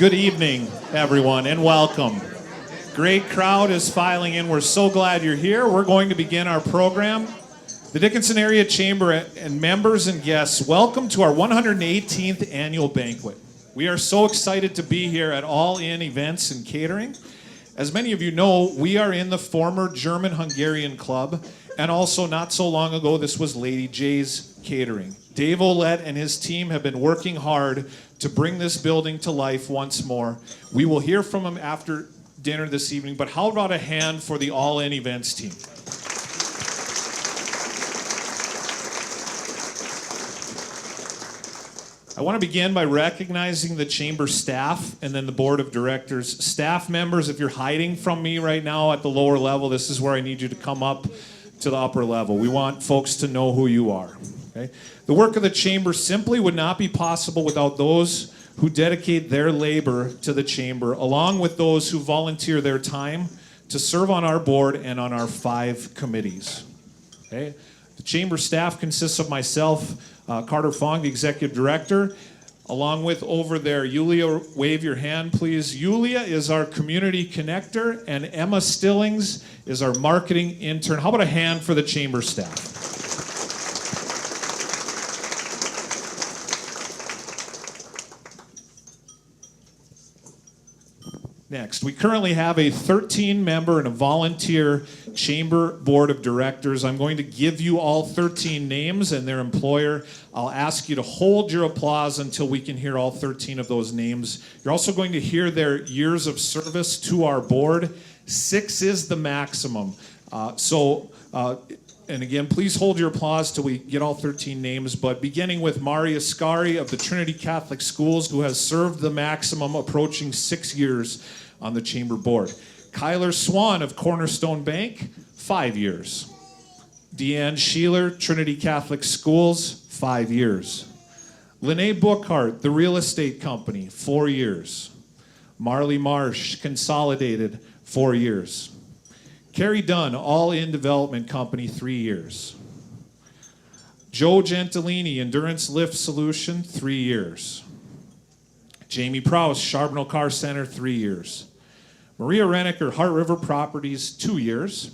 Good evening, everyone, and welcome. Great crowd is filing in. We're so glad you're here. We're going to begin our program. The Dickinson Area Chamber and members and guests, welcome to our 118th annual banquet. We are so excited to be here at All In Events and Catering. As many of you know, we are in the former German-Hungarian Club, and also not so long ago, this was Lady J's Catering. Dave Olette and his team have been working hard to bring this building to life once more. We will hear from him after dinner this evening, but how about a hand for the All In Events team? I want to begin by recognizing the chamber staff and then the board of directors. Staff members, if you're hiding from me right now at the lower level, this is where I need you to come up to the upper level. We want folks to know who you are. Okay? The work of the chamber simply would not be possible without those who dedicate their labor to the chamber, along with those who volunteer their time to serve on our board and on our 5 committees. Okay? The chamber staff consists of myself, Carter Fong, the executive director, along with over there, Yulia, wave your hand, please. Yulia is our community connector, and Emma Stillings is our marketing intern. How about a hand for the chamber staff? Next, we currently have a 13-member and a volunteer chamber board of directors. I'm going to give you all 13 names and their employer. I'll ask you to hold your applause until we can hear all 13 of those names. You're also going to hear their years of service to our board. 6 is the maximum. And again, please hold your applause till we get all 13 names, but beginning with Mari Ascari of the Trinity Catholic Schools, who has served the maximum, approaching 6 years on the chamber board. Kyler Swan of Cornerstone Bank, 5 years. Deanne Sheeler, Trinity Catholic Schools, 5 years. Lene Bookhart, the Real Estate Company, 4 years. Marley Marsh, Consolidated, 4 years. Carrie Dunn, All In Development Company, 3 years. Joe Gentilini, Endurance Lift Solution, 3 years. Jamie Prowse, Charbonneau Car Center, 3 years. Maria Renneker, Heart River Properties, 2 years.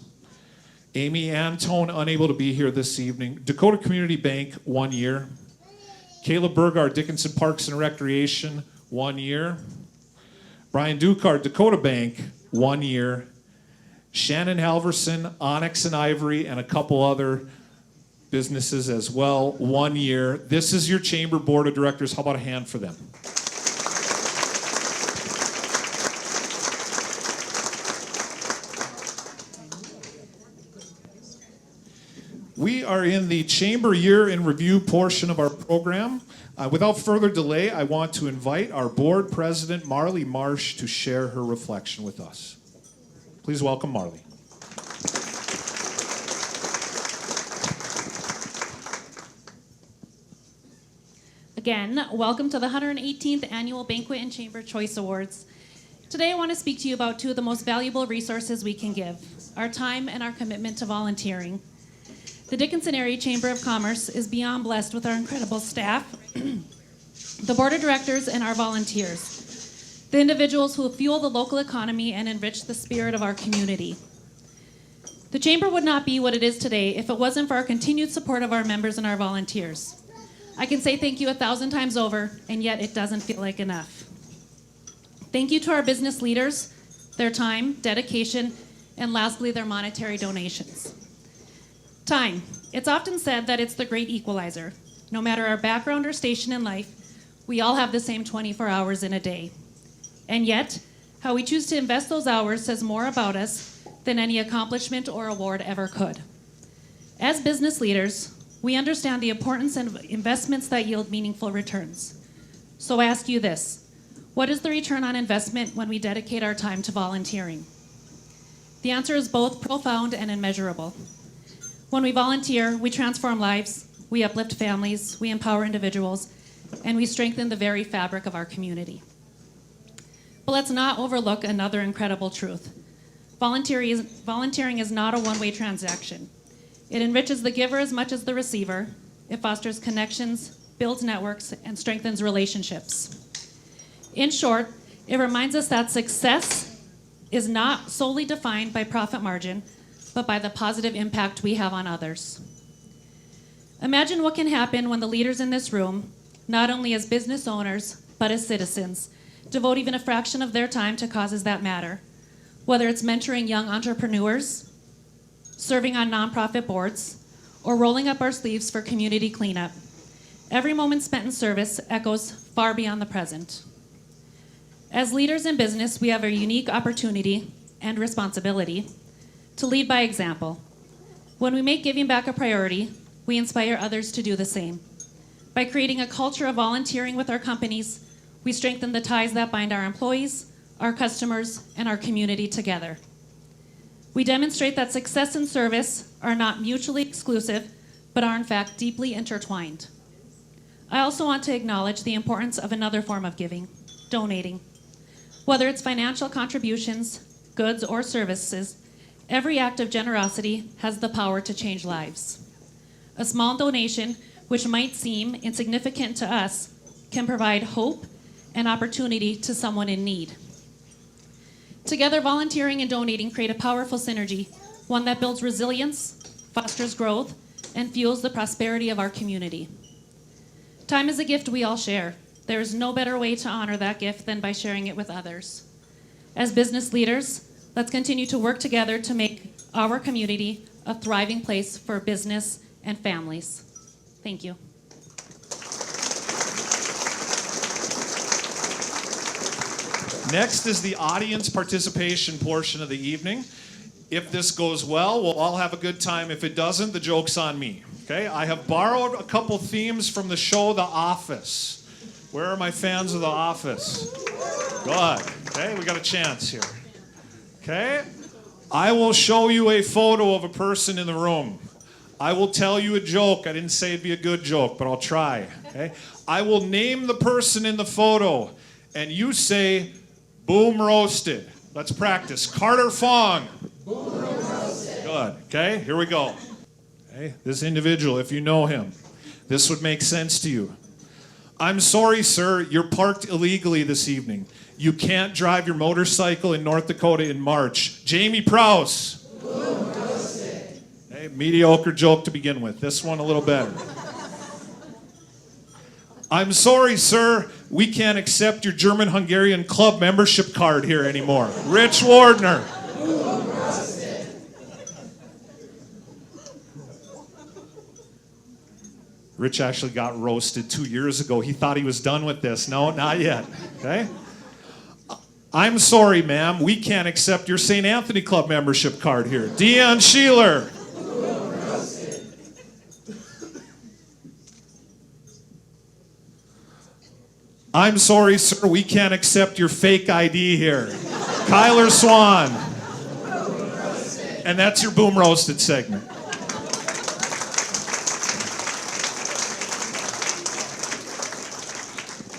Amy Antone, unable to be here this evening. Dakota Community Bank, 1 year. Kayla Burgard, Dickinson Parks and Recreation, 1 year. Brian Dukart, Dakota Bank, 1 year. Shannon Halverson, Onyx and Ivory, and a couple other businesses as well, 1 year. This is your chamber board of directors. How about a hand for them? We are in the chamber year in review portion of our program. Without further delay, I want to invite our board president, Marley Marsh, to share her reflection with us. Please welcome Marley. Again, welcome to the 118th Annual Banquet and Chamber Choice Awards. Today I want to speak to you about 2 of the most valuable resources we can give, our time and our commitment to volunteering. The Dickinson Area Chamber of Commerce is beyond blessed with our incredible staff, the board of directors, and our volunteers, the individuals who fuel the local economy and enrich the spirit of our community. The chamber would not be what it is today if it wasn't for our continued support of our members and our volunteers. I can say thank you 1,000 times over, and yet it doesn't feel like enough. Thank you to our business leaders, their time, dedication, and lastly, their monetary donations. Time. It's often said that it's the great equalizer. No matter our background or station in life, we all have the same 24 hours in a day. And yet, how we choose to invest those hours says more about us than any accomplishment or award ever could. As business leaders, we understand the importance of investments that yield meaningful returns. So I ask you this: what is the return on investment when we dedicate our time to volunteering? The answer is both profound and immeasurable. When we volunteer, we transform lives, we uplift families, we empower individuals, and we strengthen the very fabric of our community. But let's not overlook another incredible truth. Volunteering is not a one-way transaction. It enriches the giver as much as the receiver. It fosters connections, builds networks, and strengthens relationships. In short, It reminds us that success is not solely defined by profit margin, but by the positive impact we have on others. Imagine what can happen when the leaders in this room, not only as business owners, but as citizens, devote even a fraction of their time to causes that matter. Whether it's mentoring young entrepreneurs, serving on nonprofit boards, or rolling up our sleeves for community cleanup. Every moment spent in service echoes far beyond the present. As leaders in business, we have a unique opportunity and responsibility to lead by example. When we make giving back a priority, we inspire others to do the same. By creating a culture of volunteering with our companies, we strengthen the ties that bind our employees, our customers, and our community together. We demonstrate that success and service are not mutually exclusive, but are in fact deeply intertwined. I also want to acknowledge the importance of another form of giving, donating. Whether it's financial contributions, goods, or services, every act of generosity has the power to change lives. A small donation, which might seem insignificant to us, can provide hope and opportunity to someone in need. Together, volunteering and donating create a powerful synergy, one that builds resilience, fosters growth, and fuels the prosperity of our community. Time is a gift we all share. There is no better way to honor that gift than by sharing it with others. As business leaders, let's continue to work together to make our community a thriving place for business and families. Thank you. Next is the audience participation portion of the evening. If this goes well, we'll all have a good time. If it doesn't, the joke's on me. Okay? I have borrowed a couple themes from the show The Office. Where are my fans of The Office? Good. Okay, we got a chance here. Okay? I will show you a photo of a person in the room. I will tell you a joke. I didn't say it'd be a good joke, but I'll try. Okay? I will name the person in the photo, and you say, boom roasted. Let's practice. Carter Fong. Boom roasted. Good. Okay, here we go. Okay, this individual, if you know him, this would make sense to you. I'm sorry, sir, you're parked illegally this evening. You can't drive your motorcycle in North Dakota in March. Jamie Prowse. Boom roasted. Okay, mediocre joke to begin with. This one a little better. I'm sorry, sir, we can't accept your German-Hungarian club membership card here anymore. Rich Wardner. Boom roasted. Rich actually got roasted 2 years ago. He thought he was done with this. No, not yet. Okay? I'm sorry, ma'am. We can't accept your St. Anthony Club membership card here. Deanne Sheeler. I'm sorry, sir. We can't accept your fake ID here. Kyler Swan. And that's your Boom Roasted segment.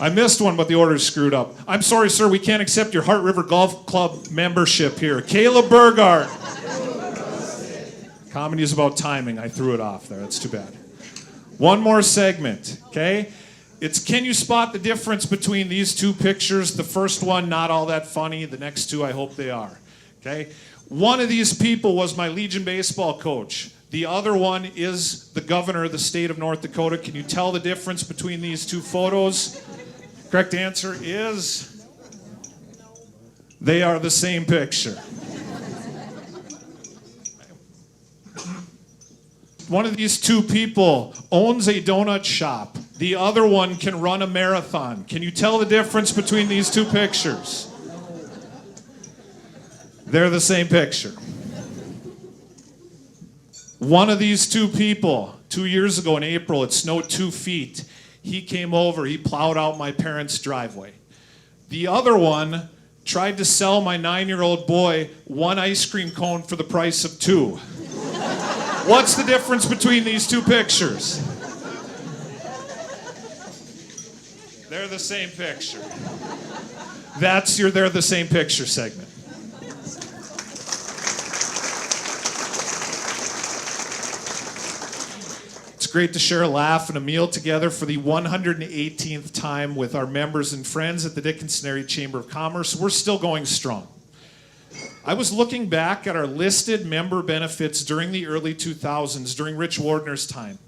I missed one, but the order's screwed up. I'm sorry, sir, we can't accept your Heart River Golf Club membership here. Caleb Burgard. Comedy is about timing. I threw it off there. That's too bad. One more segment, okay? It's can you spot the difference between these two pictures? The first one, not all that funny. The next two, I hope they are, okay? One of these people was my Legion baseball coach. The other one is the governor of the state of North Dakota. Can you tell the difference between these two photos? Correct answer is they are the same picture. One of these two people owns a donut shop. The other one can run a marathon. Can you tell the difference between these two pictures? They're the same picture. One of these two people, 2 years ago in April, it snowed 2 feet. He came over, he plowed out my parents' driveway. The other one tried to sell my 9-year-old boy 1 ice cream cone for the price of 2. What's the difference between these two pictures? They're the same picture. That's your They're the Same Picture segment. great to share a laugh and a meal together for the 118th time with our members and friends at the Dickinson Area Chamber of Commerce. We're still going strong. I was looking back at our listed member benefits during the early 2000s, during Rich Wardner's time.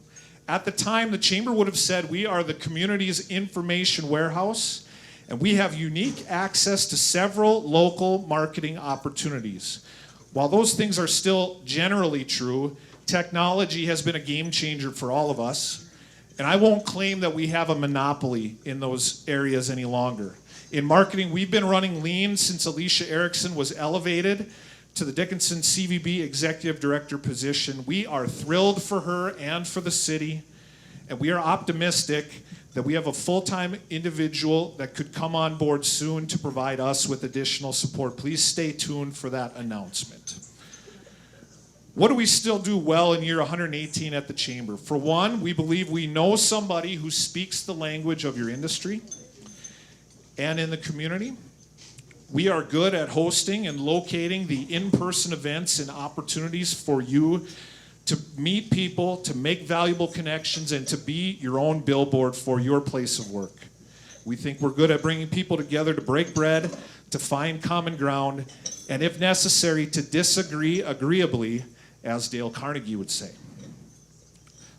At the time, the Chamber would have said we are the community's information warehouse, and we have unique access to several local marketing opportunities. While those things are still generally true, technology has been a game changer for all of us, and I won't claim that we have a monopoly in those areas any longer. In marketing, we've been running lean since Alicia Erickson was elevated to the Dickinson CVB Executive Director position. We are thrilled for her and for the city, and we are optimistic that we have a full-time individual that could come on board soon to provide us with additional support. Please stay tuned for that announcement. What do we still do well in year 118 at the Chamber? For one, we believe we know somebody who speaks the language of your industry and in the community. We are good at hosting and locating the in-person events and opportunities for you to meet people, to make valuable connections, and to be your own billboard for your place of work. We think we're good at bringing people together to break bread, to find common ground, and if necessary, to disagree agreeably, as Dale Carnegie would say.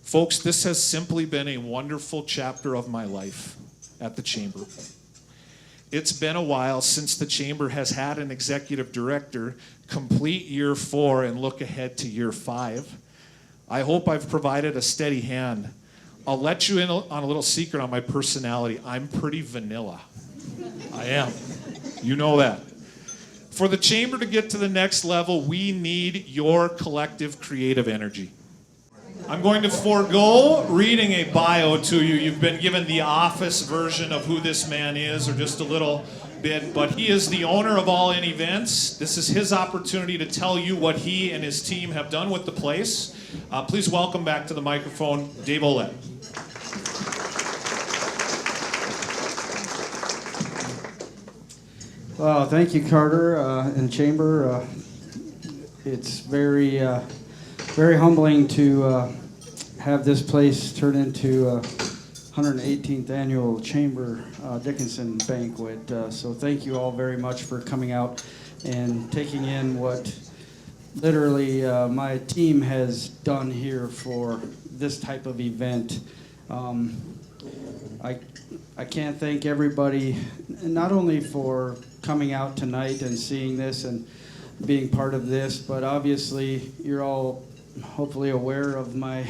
Folks, this has simply been a wonderful chapter of my life at the Chamber. It's been a while since the Chamber has had an executive director complete year 4 and look ahead to year 5. I hope I've provided a steady hand. I'll let you in on a little secret on my personality. I'm pretty vanilla. I am. You know that. For the Chamber to get to the next level, we need your collective creative energy. I'm going to forego reading a bio to you. You've been given the office version of who this man is, or just a little bit, but he is the owner of All In Events. This is his opportunity to tell you what he and his team have done with the place. Please welcome back to the microphone, Dave Olette. Well, thank you, Carter and Chamber. It's very humbling to have this place turn into 118th annual Chamber Dickinson Banquet. So thank you all very much for coming out and taking in what literally my team has done here for this type of event. I can't thank everybody, not only for coming out tonight and seeing this and being part of this, but obviously you're all hopefully aware of my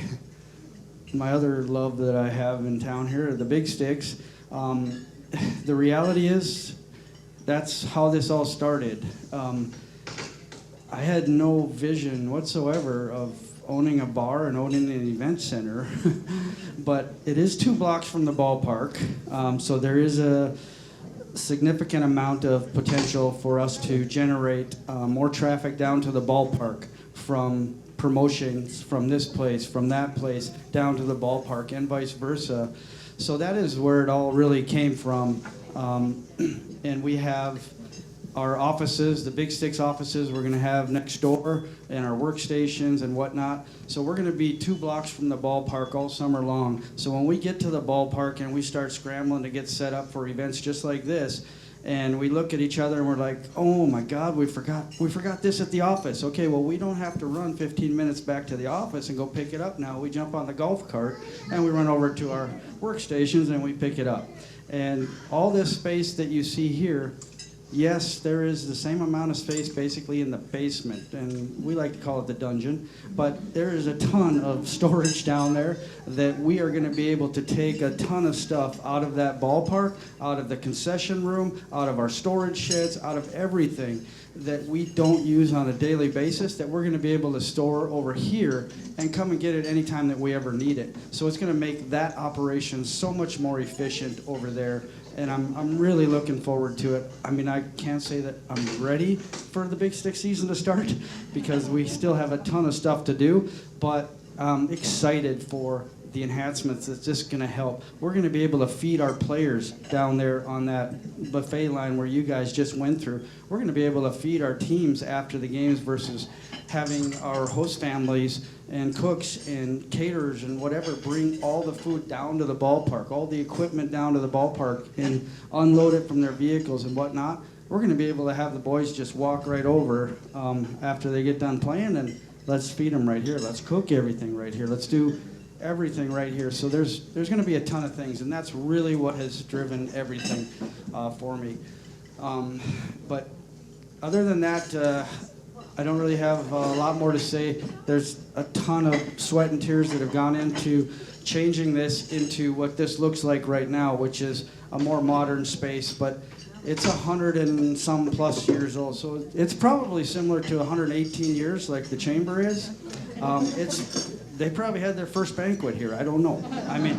other love that I have in town here, the Big Sticks. The reality is that's how this all started. I had no vision whatsoever of owning a bar and owning an event center, but it is 2 blocks from the ballpark, so there is a significant amount of potential for us to generate more traffic down to the ballpark from promotions from this place, from that place, down to the ballpark, and vice versa. So that is where it all really came from. And we have our offices, the Big Sticks offices we're going to have next door, and our workstations and whatnot. So we're going to be 2 blocks from the ballpark all summer long. So when we get to the ballpark and we start scrambling to get set up for events just like this, and we look at each other and we're like, oh my God, we forgot this at the office. Okay, well, we don't have to run 15 minutes back to the office and go pick it up now. We jump on the golf cart and we run over to our workstations and we pick it up. And all this space that you see here, yes, there is the same amount of space basically in the basement, and we like to call it the dungeon, but there is a ton of storage down there that we are going to be able to take a ton of stuff out of that ballpark, out of the concession room, out of our storage sheds, out of everything that we don't use on a daily basis that we're going to be able to store over here and come and get it anytime that we ever need it. So it's going to make that operation so much more efficient over there. And I'm really looking forward to it. I mean, I can't say that I'm ready for the Big Stick season to start because we still have a ton of stuff to do, but I'm excited for the enhancements that's just going to help. We're going to be able to feed our players down there on that buffet line where you guys just went through. We're going to be able to feed our teams after the games versus having our host families and cooks and caterers and whatever bring all the food down to the ballpark, all the equipment down to the ballpark and unload it from their vehicles and whatnot. We're going to be able to have the boys just walk right over after they get done playing, and let's feed them right here. Let's cook everything right here. Let's do everything right here. So there's going to be a ton of things, and that's really what has driven everything for me. But other than that, I don't really have a lot more to say. There's a ton of sweat and tears that have gone into changing this into what this looks like right now, which is a more modern space. But it's 100 and some plus years old, so it's probably similar to 118 years like the chamber is. They probably had their first banquet here. I don't know. I mean,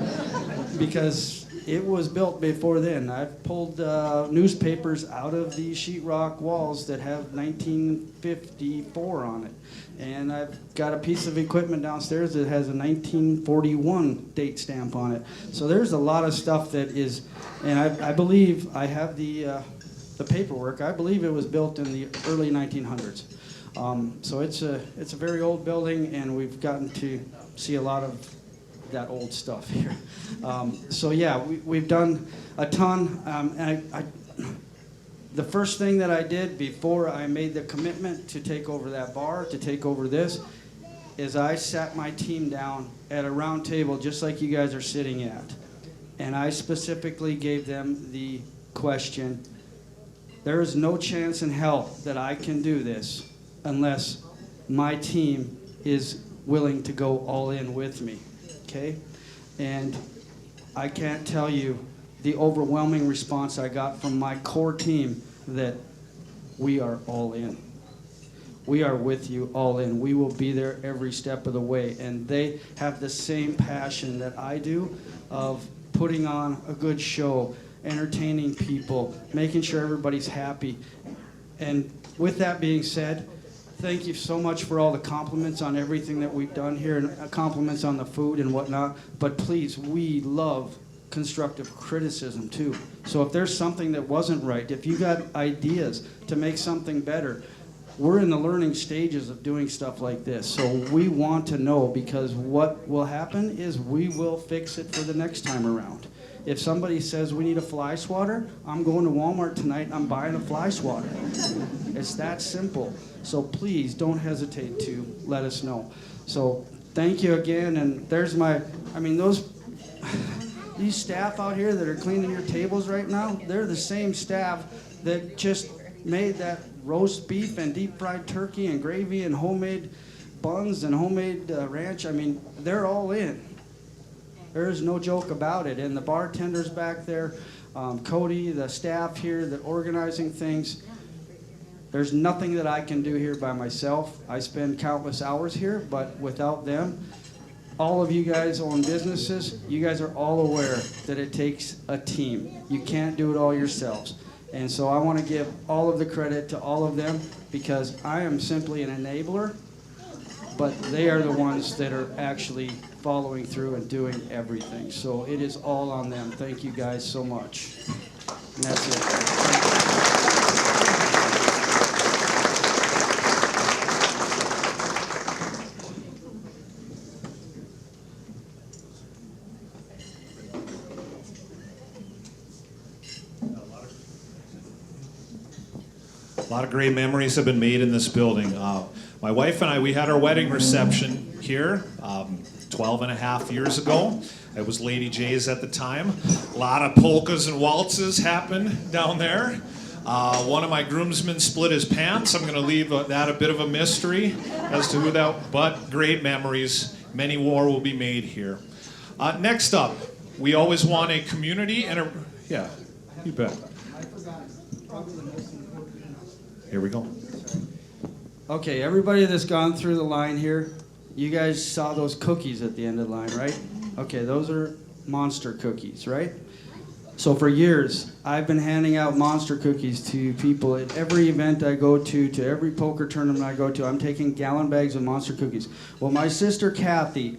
because it was built before then. I've pulled newspapers out of the sheetrock walls that have 1954 on it. And I've got a piece of equipment downstairs that has a 1941 date stamp on it. So there's a lot of stuff that is, and I believe I have the paperwork. I believe it was built in the early 1900s. So it's a very old building, and we've gotten to see a lot of that old stuff here. So yeah, we've done a ton. And the first thing that I did before I made the commitment to take over that bar, to take over this, is I sat my team down at a round table just like you guys are sitting at. And I specifically gave them the question, there is no chance in hell that I can do this unless my team is willing to go all in with me, okay? And I can't tell you the overwhelming response I got from my core team that we are all in. We are with you all in. We will be there every step of the way. And they have the same passion that I do of putting on a good show, entertaining people, making sure everybody's happy. And with that being said, thank you so much for all the compliments on everything that we've done here and compliments on the food and whatnot. But please, we love constructive criticism too. So if there's something that wasn't right, if you got ideas to make something better, we're in the learning stages of doing stuff like this. So we want to know, because what will happen is we will fix it for the next time around. If somebody says we need a fly swatter, I'm going to Walmart tonight, I'm buying a fly swatter. It's that simple. So please don't hesitate to let us know. So thank you again, and there's these staff out here that are cleaning your tables right now, they're the same staff that just made that roast beef and deep fried turkey and gravy and homemade buns and homemade ranch. I mean, they're all in. There's no joke about it. And the bartenders back there, Cody, the staff here, the organizing things, there's nothing that I can do here by myself. I spend countless hours here, but without them, all of you guys own businesses. You guys are all aware that it takes a team. You can't do it all yourselves. And so I want to give all of the credit to all of them, because I am simply an enabler, but they are the ones that are actually following through and doing everything. So it is all on them. Thank you guys so much. And that's it. A lot of great memories have been made in this building. My wife and I, we had our wedding reception here 12 and a half years ago. It was Lady J's at the time. A lot of polkas and waltzes happened down there. One of my groomsmen split his pants. I'm going to leave that a bit of a mystery as to who that, but great memories. Many more will be made here. Next up, we always want a community and yeah, you bet. Here we go. Okay, everybody that's gone through the line here, you guys saw those cookies at the end of the line, right? Okay, those are Monster cookies, right? So for years, I've been handing out Monster cookies to people at every event I go to every poker tournament I go to. I'm taking gallon bags of Monster cookies. Well, my sister Kathy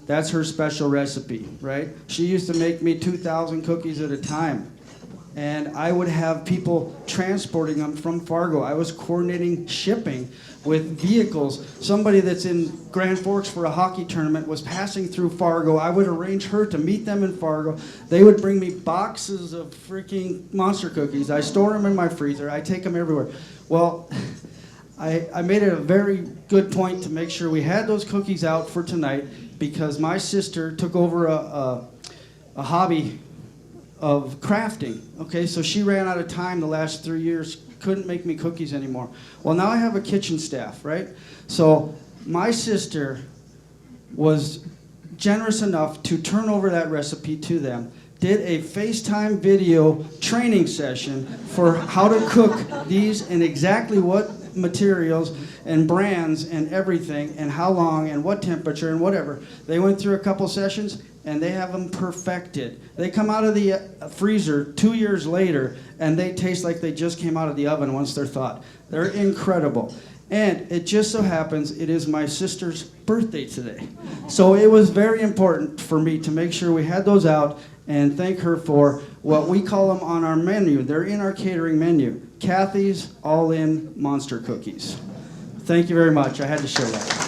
That's her special recipe, right? She used to make me 2,000 cookies at a time. And I would have people transporting them from Fargo. I was coordinating shipping with vehicles. Somebody that's in Grand Forks for a hockey tournament was passing through Fargo. I would arrange her to meet them in Fargo. They would bring me boxes of freaking monster cookies. I store them in my freezer. I take them everywhere. Well, I made it a very good point to make sure we had those cookies out for tonight because my sister took over a hobby of crafting. Okay, so she ran out of time the last 3 years, couldn't make me cookies anymore. Well, now I have a kitchen staff, right? So my sister was generous enough to turn over that recipe to them, did a FaceTime video training session for how to cook these and exactly what materials and brands and everything and how long and what temperature and whatever. They went through a couple sessions and they have them perfected. They come out of the freezer 2 years later and they taste like they just came out of the oven once they're thawed. They're incredible. And it just so happens it is my sister's birthday today. So it was very important for me to make sure we had those out and thank her for what we call them on our menu. They're in our catering menu. Kathy's All In Monster Cookies. Thank you very much. I had to share that.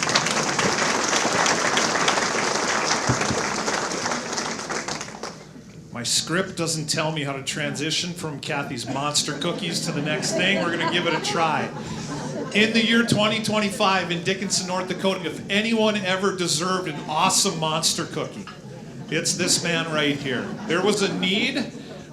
My script doesn't tell me how to transition from Kathy's monster cookies to the next thing. We're going to give it a try. In the year 2025 in Dickinson, North Dakota, if anyone ever deserved an awesome monster cookie, it's this man right here. There was a need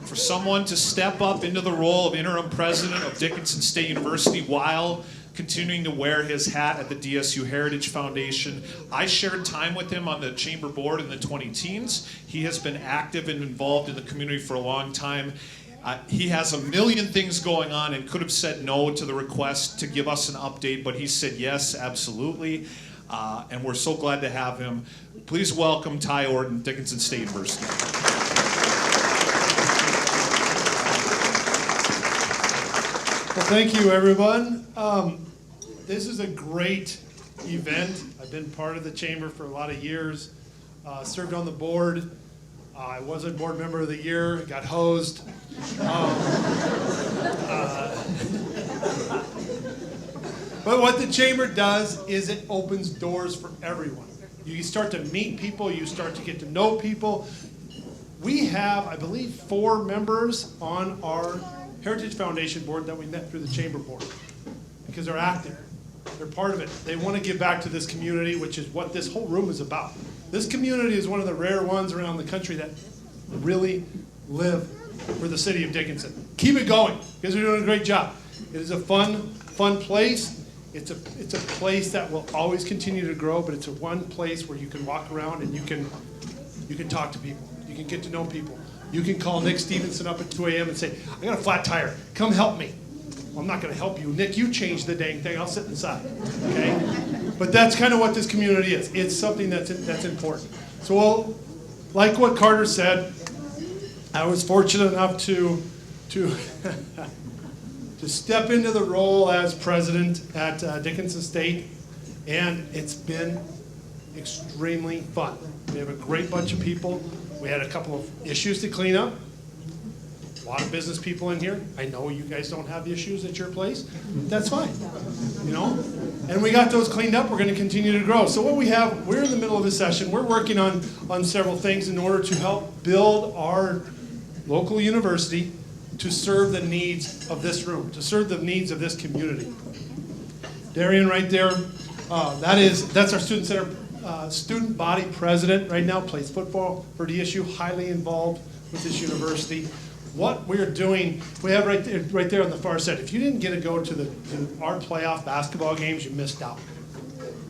for someone to step up into the role of interim president of Dickinson State University while continuing to wear his hat at the DSU Heritage Foundation. I shared time with him on the chamber board in the 20-teens. He has been active and involved in the community for a long time. He has a million things going on and could have said no to the request to give us an update, but he said yes, absolutely. And we're so glad to have him. Please welcome Ty Orton, Dickinson State University. Well, thank you, everyone. This is a great event. I've been part of the chamber for a lot of years, served on the board. I was a board member of the year, got hosed. But what the chamber does is it opens doors for everyone. You start to meet people, you start to get to know people. We have, I believe, 4 members on our Heritage Foundation board that we met through the chamber board because they're active. They're part of it. They want to give back to this community, which is what this whole room is about. This community is one of the rare ones around the country that really live for the city of Dickinson. Keep it going because we're doing a great job. It is a fun place. It's a place that will always continue to grow, but it's a one place where you can walk around and you can talk to people. You can get to know people. You can call Nick Stevenson up at 2 a.m. and say, I got a flat tire. Come help me. Well, I'm not going to help you. Nick, you change the dang thing. I'll sit inside. Okay? But that's kind of what this community is. It's something that's important. So, like what Carter said, I was fortunate enough to step into the role as president at Dickinson State, and it's been extremely fun. We have a great bunch of people. We had a couple of issues to clean up. A lot of business people in here. I know you guys don't have issues at your place. That's fine, you know? And we got those cleaned up. We're going to continue to grow. So what we have, we're in the middle of a session. We're working on several things in order to help build our local university to serve the needs of this room, to serve the needs of this community. Darian right there, that's our student center student body president right now, plays football for DSU, highly involved with this university. What we're doing, we have right there on the far side. If you didn't get to go to our playoff basketball games, you missed out.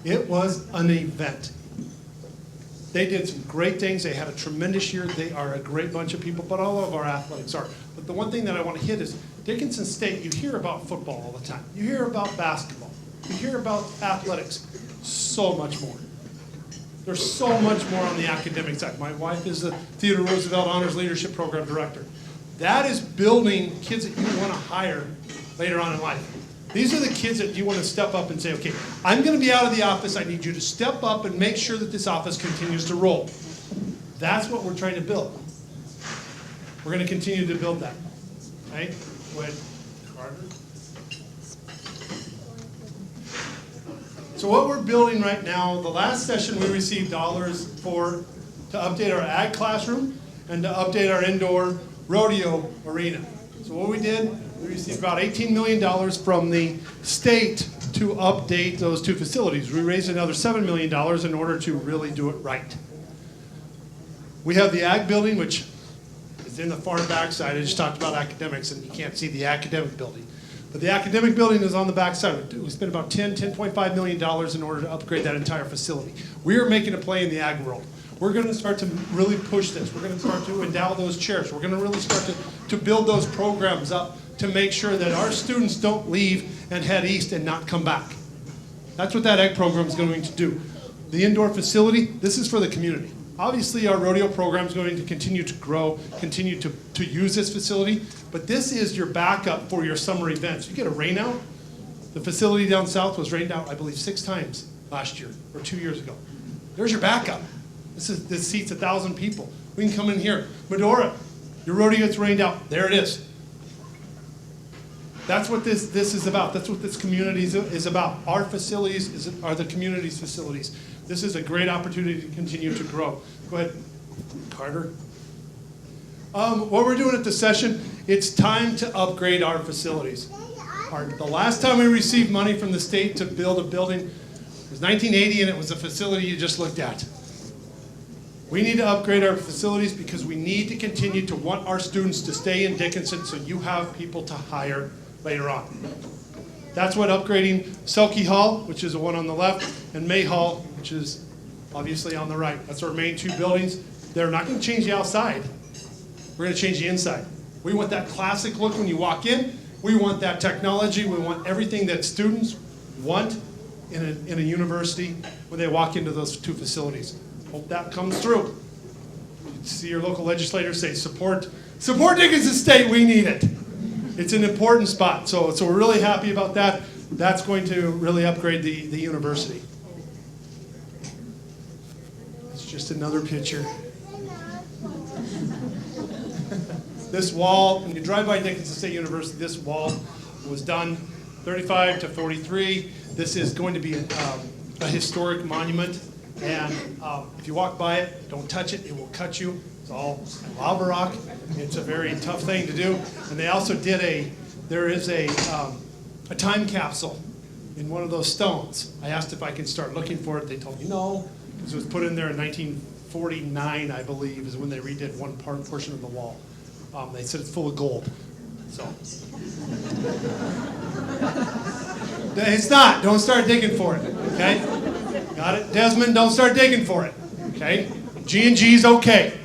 It was an event. They did some great things. They had a tremendous year. They are a great bunch of people, but all of our athletics are. But the one thing that I want to hit is Dickinson State, you hear about football all the time. You hear about basketball. You hear about athletics. So much more. There's so much more on the academic side. My wife is the Theodore Roosevelt Honors Leadership Program Director. That is building kids that you want to hire later on in life. These are the kids that you want to step up and say, okay, I'm going to be out of the office. I need you to step up and make sure that this office continues to roll. That's what we're trying to build. We're going to continue to build that. Right? Go ahead, Carter. So what we're building right now, the last session we received dollars to update our ag classroom and to update our indoor rodeo arena. So what we did, we received about $18 million from the state to update those two facilities. We raised another $7 million in order to really do it right. We have the ag building, which is in the far backside. I just talked about academics, and you can't see the academic building. But the academic building is on the backside. We spent about $10.5 million in order to upgrade that entire facility. We are making a play in the ag world. We're going to start to really push this. We're going to start to endow those chairs. We're going to really start to build those programs up to make sure that our students don't leave and head east and not come back. That's what that ag program is going to do. The indoor facility, this is for the community. Obviously, our rodeo program is going to continue to grow, continue to use this facility, but this is your backup for your summer events. You get a rain out. The facility down south was rained out, I believe, 6 times last year or 2 years ago. There's your backup. This seats 1,000 people. We can come in here. Medora, your rodeo gets rained out. There it is. That's what this is about. That's what this community is about. Our facilities are the community's facilities. This is a great opportunity to continue to grow. Go ahead, Carter. What we're doing at the session, it's time to upgrade our facilities. The last time we received money from the state to build a building was 1980, and it was a facility you just looked at. We need to upgrade our facilities because we need to continue to want our students to stay in Dickinson so you have people to hire later on. That's what upgrading Selke Hall, which is the one on the left, and May Hall, which is obviously on the right. That's our main 2 buildings. They're not going to change the outside. We're going to change the inside. We want that classic look when you walk in. We want that technology. We want everything that students want in a university when they walk into those 2 facilities. Hope that comes through. You see your local legislators say, support Dickinson State, we need it. It's an important spot, so we're really happy about that. That's going to really upgrade the university. It's just another picture. This wall, when you drive by Dickinson State University, this wall was done 35 to 43. This is going to be a historic monument, and if you walk by it, don't touch it, it will cut you. It's all lava rock. It's a very tough thing to do. And they also did there is a time capsule in one of those stones. I asked if I could start looking for it. They told me no, because it was put in there in 1949, I believe, is when they redid one portion of the wall. They said it's full of gold. So it's not. Don't start digging for it. Okay? Got it? Desmond, don't start digging for it. Okay? G&G's okay.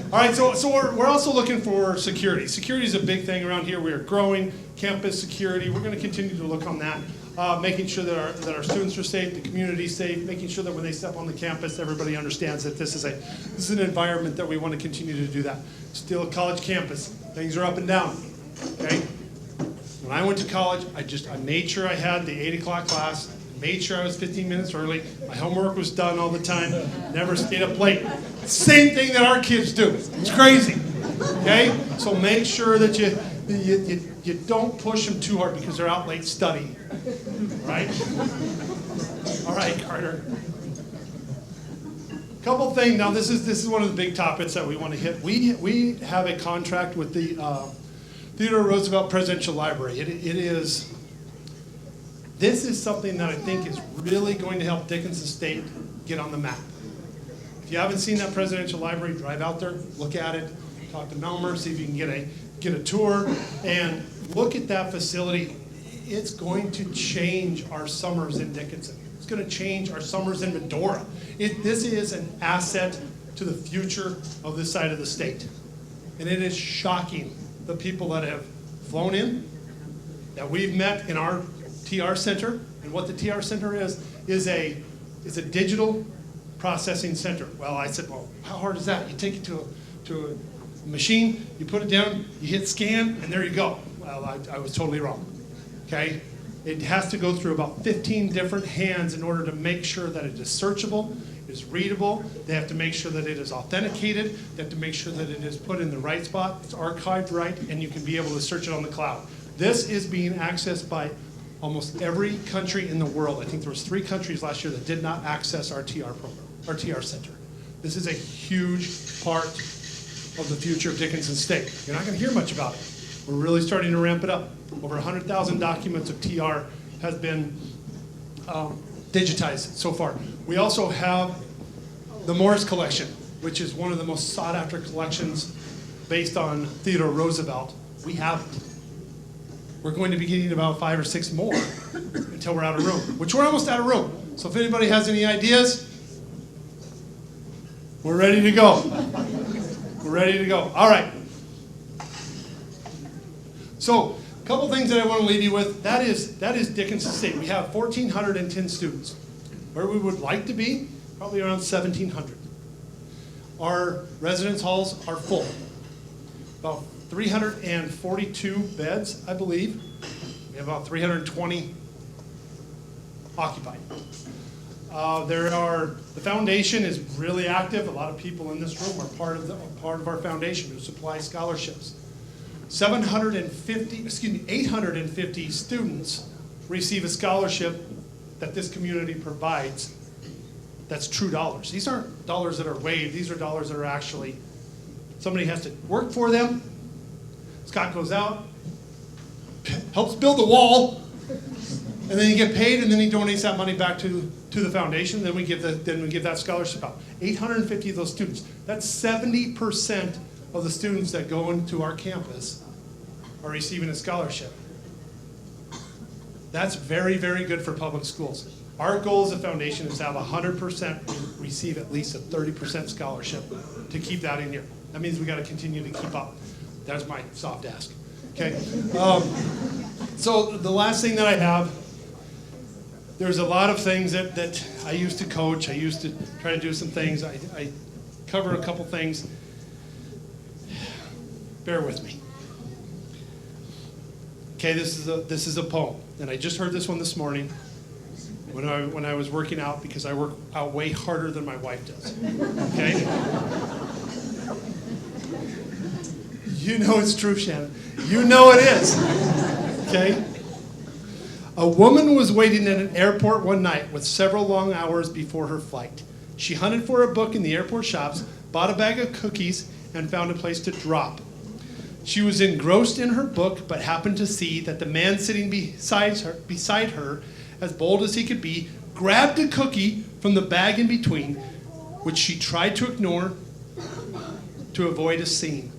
All right, so we're also looking for security. Security is a big thing around here. We are growing campus security. We're going to continue to look on that, making sure that our students are safe, the community is safe, making sure that when they step on the campus, everybody understands that this is an environment that we want to continue to do that. Still a college campus. Things are up and down. Okay. When I went to college, I made sure I had the 8 o'clock class. Made sure I was 15 minutes early. My homework was done all the time. Never stayed up late. Same thing that our kids do. It's crazy. Okay? So make sure that you don't push them too hard because they're out late studying. Right? All right, Carter. Couple things. Now this is one of the big topics that we want to hit. We have a contract with the Theodore Roosevelt Presidential Library. This is something that I think is really going to help Dickinson State get on the map. If you haven't seen that presidential library, drive out there, look at it, talk to Melmer, see if you can get a tour, and look at that facility. It's going to change our summers in Dickinson. It's going to change our summers in Medora. This is an asset to the future of this side of the state. And it is shocking the people that have flown in, that we've met in our TR Center, and what the TR Center is a digital processing center. Well, I said, well, how hard is that? You take it to a machine, you put it down, you hit scan, and there you go. Well, I was totally wrong. okay? It has to go through about 15 different hands in order to make sure that it is searchable, is readable. They have to make sure that it is authenticated. They have to make sure that it is put in the right spot, it's archived right, and you can be able to search it on the cloud. This is being accessed by almost every country in the world. I think there was 3 countries last year that did not access our TR program, our TR Center. This is a huge part of the future of Dickinson State. You're not going to hear much about it. We're really starting to ramp it up. Over 100,000 documents of TR has been digitized so far. We also have the Morris Collection, which is one of the most sought after collections based on Theodore Roosevelt. We have it. We're going to be getting about 5 or 6 more until we're out of room, which we're almost out of room. So if anybody has any ideas, we're ready to go. We're ready to go. All right. So a couple things that I want to leave you with. That is Dickinson State. We have 1,410 students. Where we would like to be, probably around 1,700. Our residence halls are full. About 342 beds, I believe. We have about 320 occupied. The foundation is really active. A lot of people in this room are part of our foundation who supply scholarships. 850 students receive a scholarship that this community provides. That's true dollars. These aren't dollars that are waived. These are dollars that are actually, somebody has to work for them. Scott goes out, helps build the wall, and then you get paid, and then he donates that money back to the foundation. Then we give that scholarship out. 850 of those students. That's 70% of the students that go into our campus are receiving a scholarship. That's very, very good for public schools. Our goal as a foundation is to have 100% receive at least a 30% scholarship to keep that in here. That means we got to continue to keep up. That's my soft ask. Okay. So the last thing that I have, there's a lot of things that I used to coach. I used to try to do some things. I cover a couple things. Bear with me. Okay, this is a poem, and I just heard this one this morning when I was working out, because I work out way harder than my wife does. Okay. You know it's true, Shannon. You know it is. Okay? A woman was waiting at an airport one night with several long hours before her flight. She hunted for a book in the airport shops, bought a bag of cookies, and found a place to drop. She was engrossed in her book, but happened to see that the man sitting beside her, as bold as he could be, grabbed a cookie from the bag in between, which she tried to ignore to avoid a scene.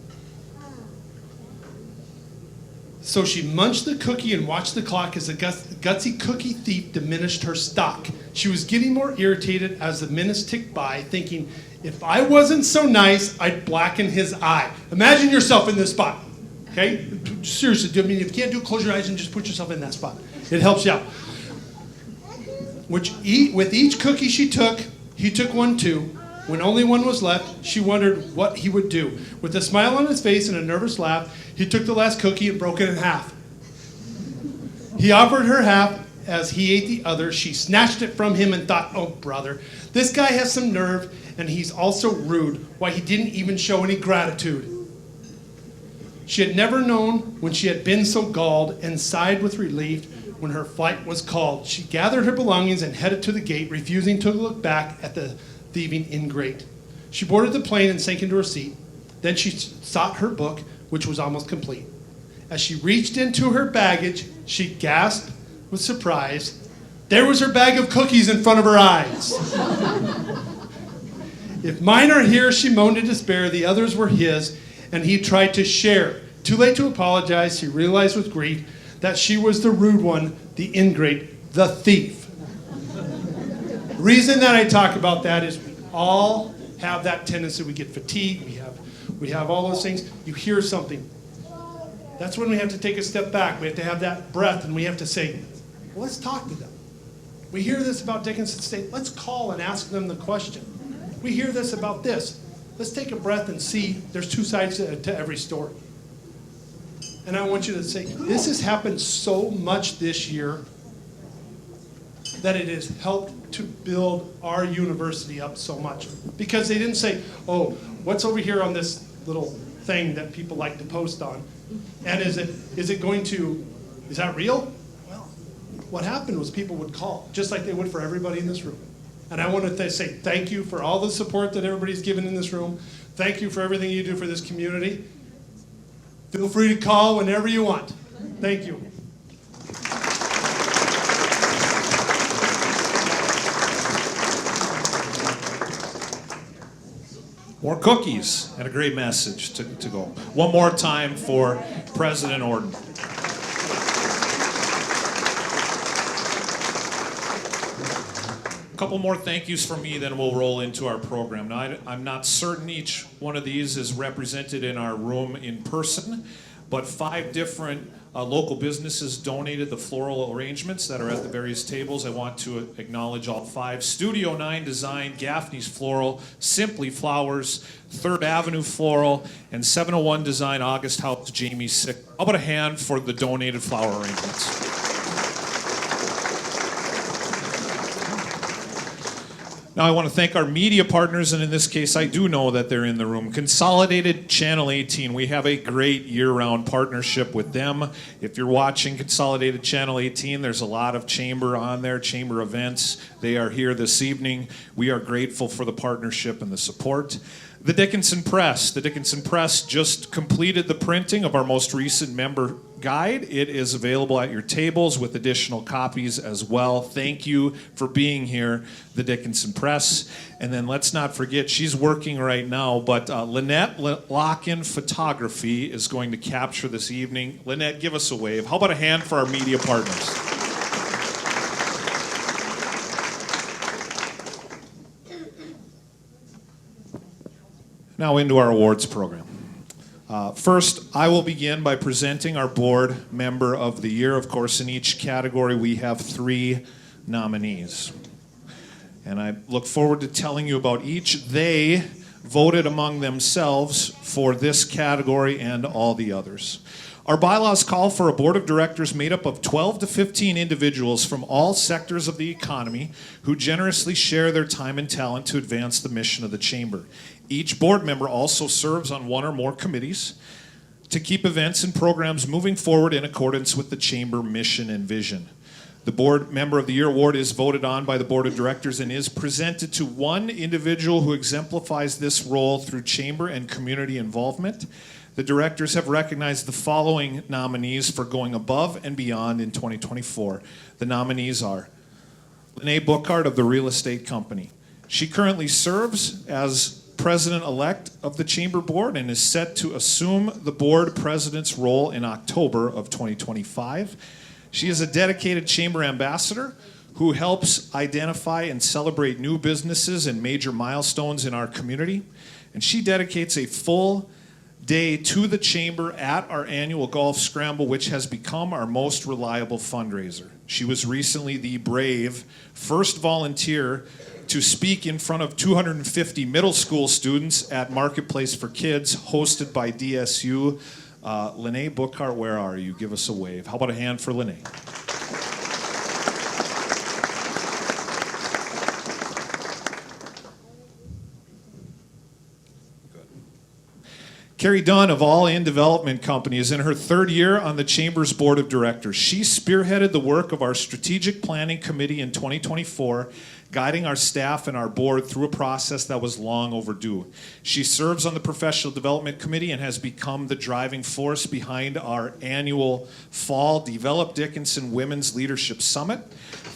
So she munched the cookie and watched the clock as the gutsy cookie thief diminished her stock. She was getting more irritated as the minutes ticked by, thinking, if I wasn't so nice, I'd blacken his eye. Imagine yourself in this spot. Okay? Seriously, I mean, if you can't do it, close your eyes and just put yourself in that spot. It helps you out. With each cookie she took, he took one too. When only one was left, she wondered what he would do. With a smile on his face and a nervous laugh, he took the last cookie and broke it in half. He offered her half. As he ate the other, she snatched it from him and thought, oh, brother, this guy has some nerve, and he's also rude. Why, he didn't even show any gratitude. She had never known when she had been so galled, and sighed with relief when her flight was called. She gathered her belongings and headed to the gate, refusing to look back at the thieving ingrate. She boarded the plane and sank into her seat. Then she sought her book, which was almost complete. As she reached into her baggage, she gasped with surprise. There was her bag of cookies in front of her eyes. If mine are here, she moaned in despair, the others were his, and he tried to share. Too late to apologize, she realized with grief that she was the rude one, the ingrate, the thief. The reason that I talk about that is we all have that tendency. We get fatigued, we have all those things. You hear something. That's when we have to take a step back. We have to have that breath, and we have to say, well, let's talk to them. We hear this about Dickinson State. Let's call and ask them the question. We hear this about this. Let's take a breath and see there's two sides to every story. And I want you to say, this has happened so much this year that it has helped to build our university up so much. Because they didn't say, oh, what's over here on this little thing that people like to post on? And is that real? Well, what happened was people would call, just like they would for everybody in this room. And I want to say thank you for all the support that everybody's given in this room. Thank you for everything you do for this community. Feel free to call whenever you want. Thank you. More cookies and a great message to go. One more time for President Orden. A couple more thank yous from me, then we'll roll into our program. Now, I'm not certain each one of these is represented in our room in person, but 5 different local businesses donated the floral arrangements that are at the various tables. I want to acknowledge all 5. Studio 9 Design, Gaffney's Floral, Simply Flowers, 3rd Avenue Floral, and 701 Design, August House, Jamie Sick. How about a hand for the donated flower arrangements? Now, I want to thank our media partners, and in this case, I do know that they're in the room. Consolidated Channel 18, we have a great year-round partnership with them. If you're watching Consolidated Channel 18, there's a lot of chamber on there, chamber events. They are here this evening. We are grateful for the partnership and the support. The Dickinson Press. The Dickinson Press just completed the printing of our most recent member guide. It is available at your tables with additional copies as well. Thank you for being here, the Dickinson Press. And then let's not forget, she's working right now, but Lynette Locken Photography is going to capture this evening. Lynette, give us a wave. How about a hand for our media partners? Now into our awards program. First, I will begin by presenting our board member of the year. Of course, in each category, we have 3 nominees. And I look forward to telling you about each. They voted among themselves for this category and all the others. Our bylaws call for a board of directors made up of 12 to 15 individuals from all sectors of the economy who generously share their time and talent to advance the mission of the chamber. Each board member also serves on 1 or more committees to keep events and programs moving forward in accordance with the chamber mission and vision. The Board Member of the Year award is voted on by the Board of Directors and is presented to one individual who exemplifies this role through chamber and community involvement. The directors have recognized the following nominees for going above and beyond in 2024. The nominees are Lene Bookart of the Real Estate Company. She currently serves as President-elect of the Chamber Board and is set to assume the Board President's role in October of 2025. She is a dedicated Chamber Ambassador who helps identify and celebrate new businesses and major milestones in our community. And she dedicates a full day to the Chamber at our annual Golf Scramble, which has become our most reliable fundraiser. She was recently the brave first volunteer to speak in front of 250 middle school students at Marketplace for Kids, hosted by DSU. Lene Bookart, where are you? Give us a wave. How about a hand for Lene? Carrie Dunn of All In Development Company is in her 3rd year on the Chamber's Board of Directors. She spearheaded the work of our Strategic Planning Committee in 2024, guiding our staff and our board through a process that was long overdue. She serves on the Professional Development Committee and has become the driving force behind our annual Fall Develop Dickinson Women's Leadership Summit.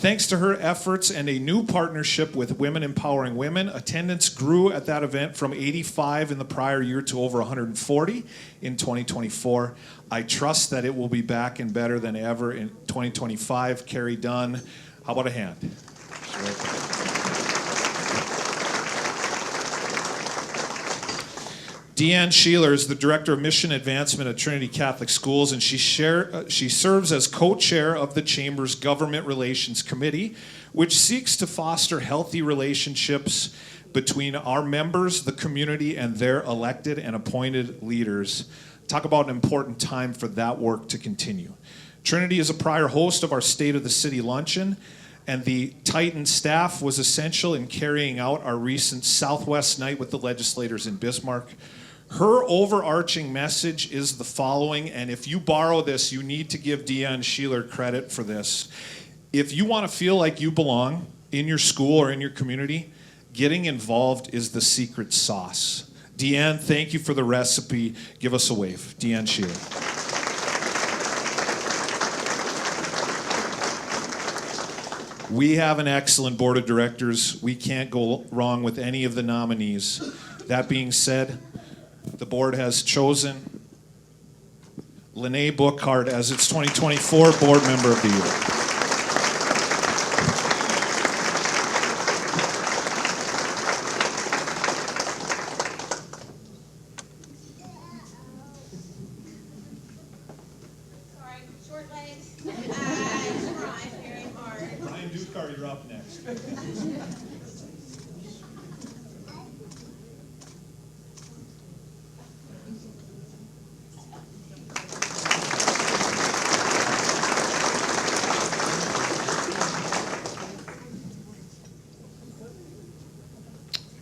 Thanks to her efforts and a new partnership with Women Empowering Women, attendance grew at that event from 85 in the prior year to over 140 in 2024. I trust that it will be back and better than ever in 2025. Carrie Dunn, how about a hand? Deanne Sheeler is the Director of Mission Advancement at Trinity Catholic Schools, and she serves as co-chair of the Chamber's Government Relations Committee, which seeks to foster healthy relationships between our members, the community, and their elected and appointed leaders. Talk about an important time for that work to continue. Trinity is a prior host of our State of the City luncheon, and the Titan staff was essential in carrying out our recent Southwest Night with the legislators in Bismarck. Her overarching message is the following, and if you borrow this, you need to give Deanne Sheeler credit for this. If you want to feel like you belong in your school or in your community, getting involved is the secret sauce. Deanne, thank you for the recipe. Give us a wave. Deanne Sheeler. We have an excellent board of directors. We can't go wrong with any of the nominees. That being said, the board has chosen Lene Bookhart as its 2024 Board Member of the Year. Sorry, short legs. I try very hard. Brian Dukar, you're up next.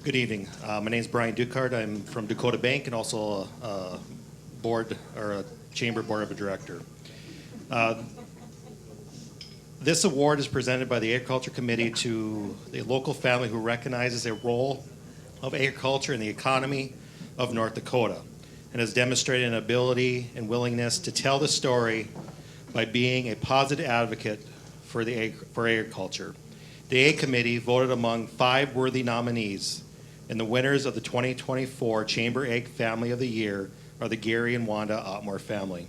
Good evening. My name is Brian Dukard. I'm from Dakota Bank and also a board or a chamber board of a director. This award is presented by the Agriculture Committee to a local family who recognizes a role of agriculture in the economy of North Dakota and has demonstrated an ability and willingness to tell the story by being a positive advocate for agriculture. The Ag Committee voted among 5 worthy nominees, and the winners of the 2024 Chamber Ag Family of the Year are the Gary and Wanda Ottmore family.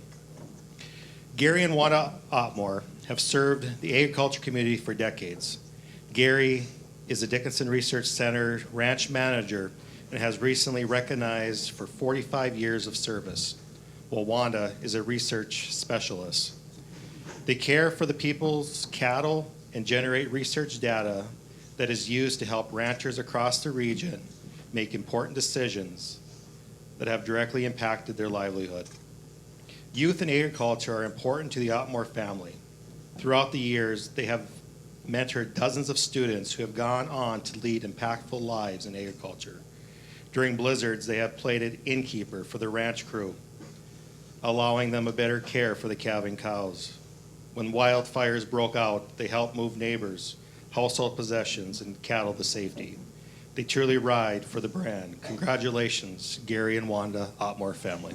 Gary and Wanda Ottmore have served the agriculture community for decades. Gary is a Dickinson Research Center ranch manager and has recently recognized for 45 years of service, while Wanda is a research specialist. They care for the people's cattle and generate research data that is used to help ranchers across the region make important decisions that have directly impacted their livelihood. Youth in agriculture are important to the Ottmore family. Throughout the years, they have mentored dozens of students who have gone on to lead impactful lives in agriculture. During blizzards, they have played an innkeeper for the ranch crew, allowing them a better care for the calving cows. When wildfires broke out, they helped move neighbors, household possessions, and cattle to safety. They truly ride for the brand. Congratulations, Gary and Wanda Ottmore family.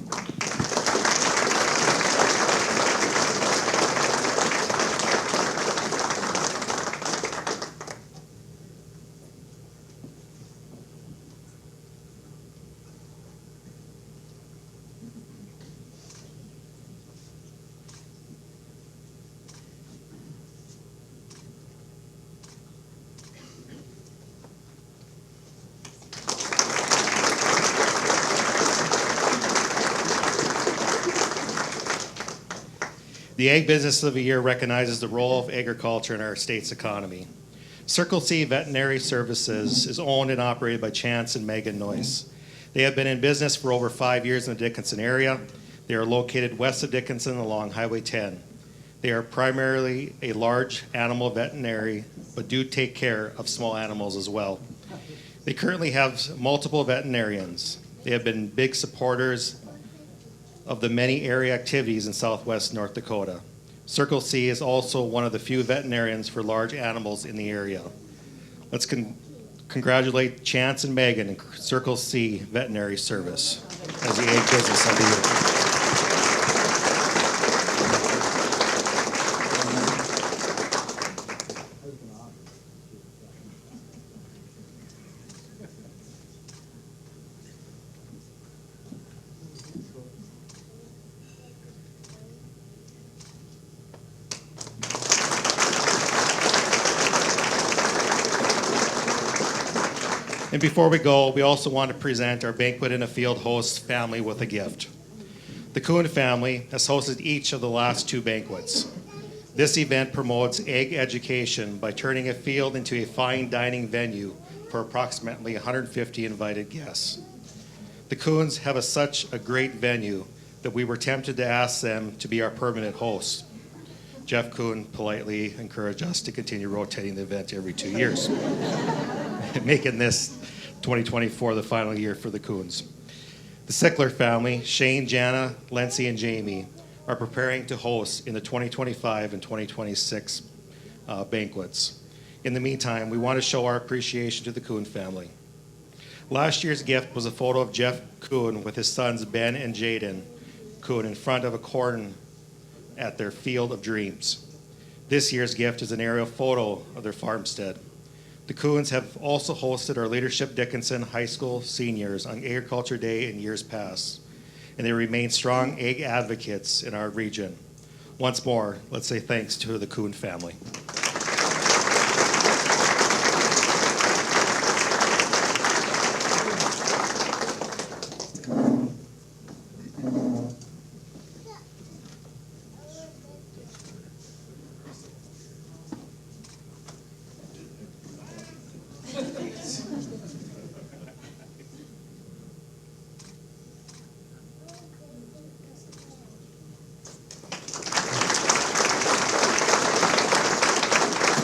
The Ag Business of the Year recognizes the role of agriculture in our state's economy. Circle C Veterinary Services is owned and operated by Chance and Megan Noyce. They have been in business for over 5 years in the Dickinson area. They are located west of Dickinson along Highway 10. They are primarily a large animal veterinary, but do take care of small animals as well. They currently have multiple veterinarians. They have been big supporters of the many area activities in southwest North Dakota. Circle C is also one of the few veterinarians for large animals in the area. Let's congratulate Chance and Megan and Circle C Veterinary Service as the Ag Business of the Year. And before we go, we also want to present our Banquet in a Field host family with a gift. The Kuhn family has hosted each of the last 2 banquets. This event promotes ag education by turning a field into a fine dining venue for approximately 150 invited guests. The Kuhns have such a great venue that we were tempted to ask them to be our permanent hosts. Jeff Kuhn politely encouraged us to continue rotating the event every 2 years, making this 2024 the final year for the Kuhns. The Sickler family, Shane, Jana, Lency, and Jamie, are preparing to host in the 2025 and 2026 banquets. In the meantime, we want to show our appreciation to the Kuhn family. Last year's gift was a photo of Jeff Kuhn with his sons Ben and Jaden Kuhn in front of a corn at their Field of Dreams. This year's gift is an aerial photo of their farmstead. The Kuhns have also hosted our Leadership Dickinson High School seniors on Agriculture Day in years past, and they remain strong egg advocates in our region. Once more, let's say thanks to the Kuhn family.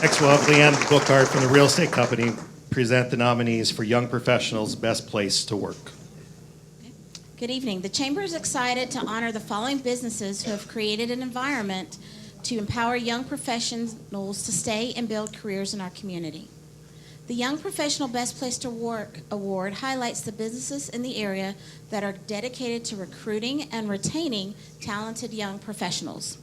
Next, we'll have Leanne Bookart from the Real Estate Company present the nominees for Young Professionals Best Place to Work. Good evening. The Chamber is excited to honor the following businesses who have created an environment to empower young professionals to stay and build careers in our community. The Young Professional Best Place to Work Award highlights the businesses in the area that are dedicated to recruiting and retaining talented young professionals.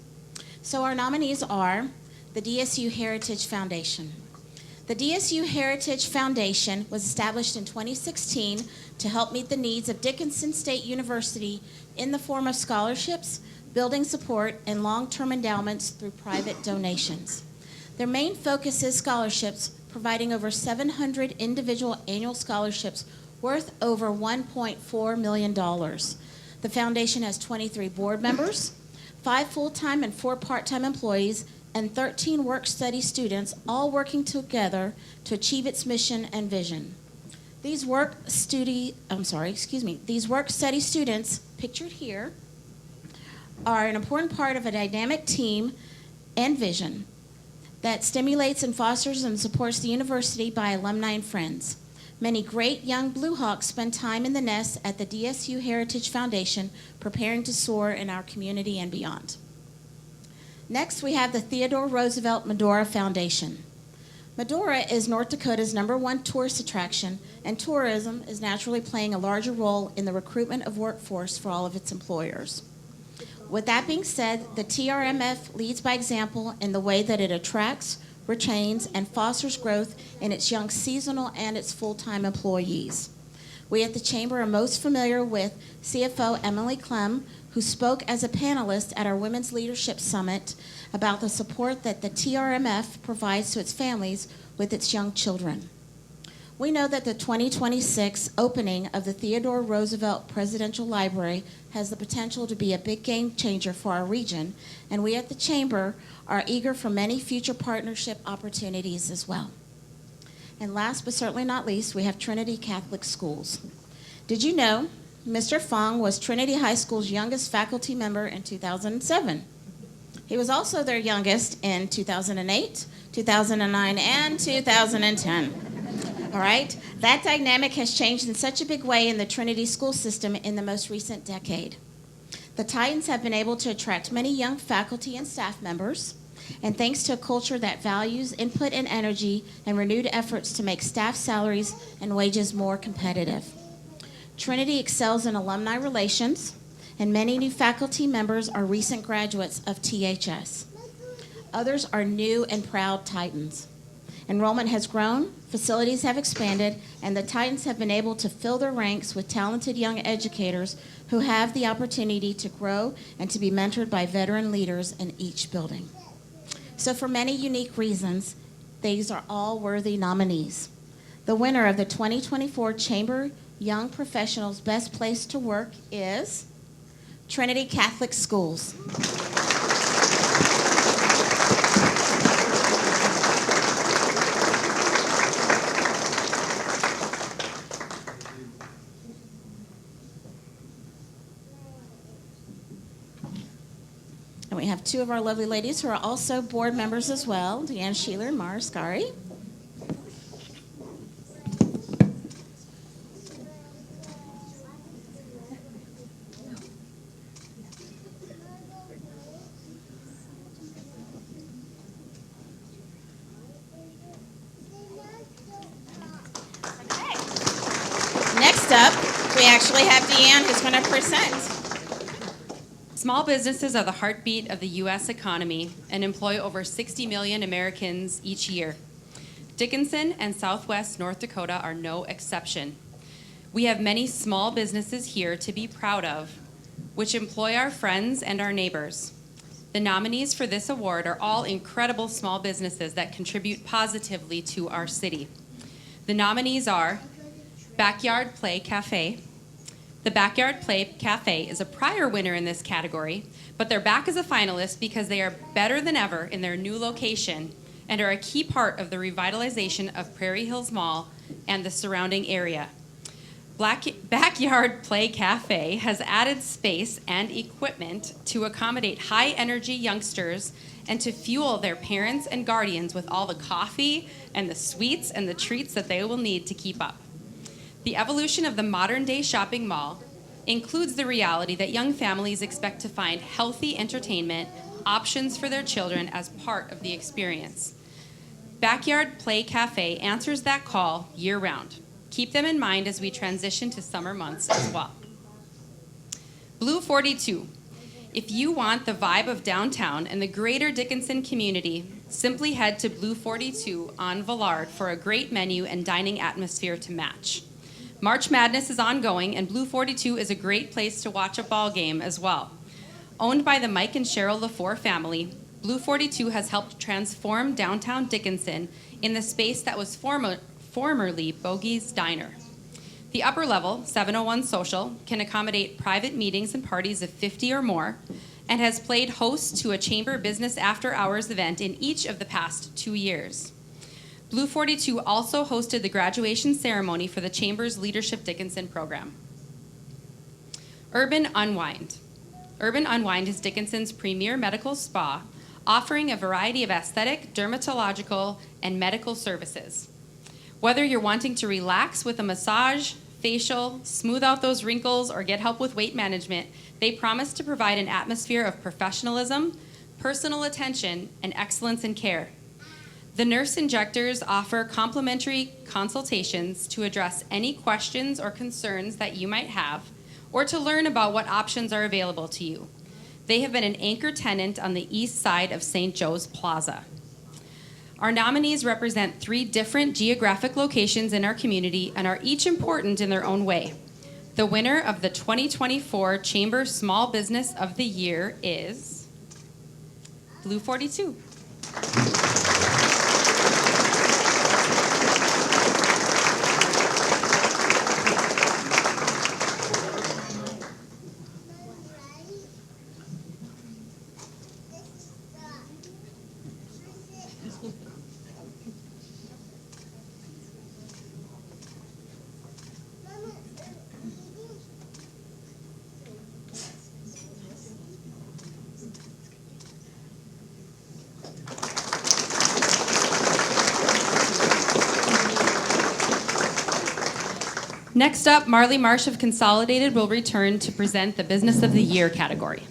So our nominees are the DSU Heritage Foundation. The DSU Heritage Foundation was established in 2016 to help meet the needs of Dickinson State University in the form of scholarships, building support, and long-term endowments through private donations. Their main focus is scholarships, providing over 700 individual annual scholarships worth over $1.4 million. The foundation has 23 board members, 5 full-time and 4 part-time employees, and 13 work-study students, all working together to achieve its mission and vision. These work-study students, pictured here, are an important part of a dynamic team and vision that stimulates and fosters and supports the university by alumni and friends. Many great young Blue Hawks spend time in the nest at the DSU Heritage Foundation, preparing to soar in our community and beyond. Next, we have the Theodore Roosevelt Medora Foundation. Medora is North Dakota's #1 tourist attraction, and tourism is naturally playing a larger role in the recruitment of workforce for all of its employers. With that being said, the TRMF leads by example in the way that it attracts, retains, and fosters growth in its young seasonal and its full-time employees. We at the Chamber are most familiar with CFO Emily Clem, who spoke as a panelist at our Women's Leadership Summit about the support that the TRMF provides to its families with its young children. We know that the 2026 opening of the Theodore Roosevelt Presidential Library has the potential to be a big game changer for our region, and we at the Chamber are eager for many future partnership opportunities as well. And last but certainly not least, we have Trinity Catholic Schools. Did you know Mr. Fong was Trinity High School's youngest faculty member in 2007? He was also their youngest in 2008, 2009, and 2010. All right? That dynamic has changed in such a big way in the Trinity school system in the most recent decade. The Titans have been able to attract many young faculty and staff members, and thanks to a culture that values input and energy and renewed efforts to make staff salaries and wages more competitive. Trinity excels in alumni relations, and many new faculty members are recent graduates of THS. Others are new and proud Titans. Enrollment has grown, facilities have expanded, and the Titans have been able to fill their ranks with talented young educators who have the opportunity to grow and to be mentored by veteran leaders in each building. So for many unique reasons, these are all worthy nominees. The winner of the 2024 Chamber Young Professionals Best Place to Work is Trinity Catholic Schools. two of our lovely ladies who are also board members as well, Deanne Sheeler and Mara Scari. Next up, we actually have Deanne who's going to present. Small businesses are the heartbeat of the U.S. economy and employ over 60 million Americans each year. Dickinson and Southwest North Dakota are no exception. We have many small businesses here to be proud of, which employ our friends and our neighbors. The nominees for this award are all incredible small businesses that contribute positively to our city. The nominees are Backyard Play Cafe. The Backyard Play Cafe is a prior winner in this category, but they're back as a finalist because they are better than ever in their new location and are a key part of the revitalization of Prairie Hills Mall and the surrounding area. Backyard Play Cafe has added space and equipment to accommodate high-energy youngsters and to fuel their parents and guardians with all the coffee and the sweets and the treats that they will need to keep up. The evolution of the modern-day shopping mall includes the reality that young families expect to find healthy entertainment options for their children as part of the experience. Backyard Play Cafe answers that call year-round. Keep them in mind as we transition to summer months as well. Blue 42. If you want the vibe of downtown and the greater Dickinson community, simply head to Blue 42 on Villard for a great menu and dining atmosphere to match. March Madness is ongoing, and Blue 42 is a great place to watch a ball game as well. Owned by the Mike and Cheryl LaFour family, Blue 42 has helped transform downtown Dickinson in the space that was formerly Bogey's Diner. The upper level, 701 Social, can accommodate private meetings and parties of 50 or more, and has played host to a Chamber Business After Hours event in each of the past 2 years. Blue 42 also hosted the graduation ceremony for the Chamber's Leadership Dickinson program. Urban Unwind. Urban Unwind is Dickinson's premier medical spa, offering a variety of aesthetic, dermatological, and medical services. Whether you're wanting to relax with a massage, facial, smooth out those wrinkles, or get help with weight management, they promise to provide an atmosphere of professionalism, personal attention, and excellence in care. The nurse injectors offer complimentary consultations to address any questions or concerns that you might have, or to learn about what options are available to you. They have been an anchor tenant on the east side of St. Joe's Plaza. Our nominees represent 3 different geographic locations in our community and are each important in their own way. The winner of the 2024 Chamber Small Business of the Year is Blue 42. Next up, Marley Marsh of Consolidated will return to present the Business of the Year category.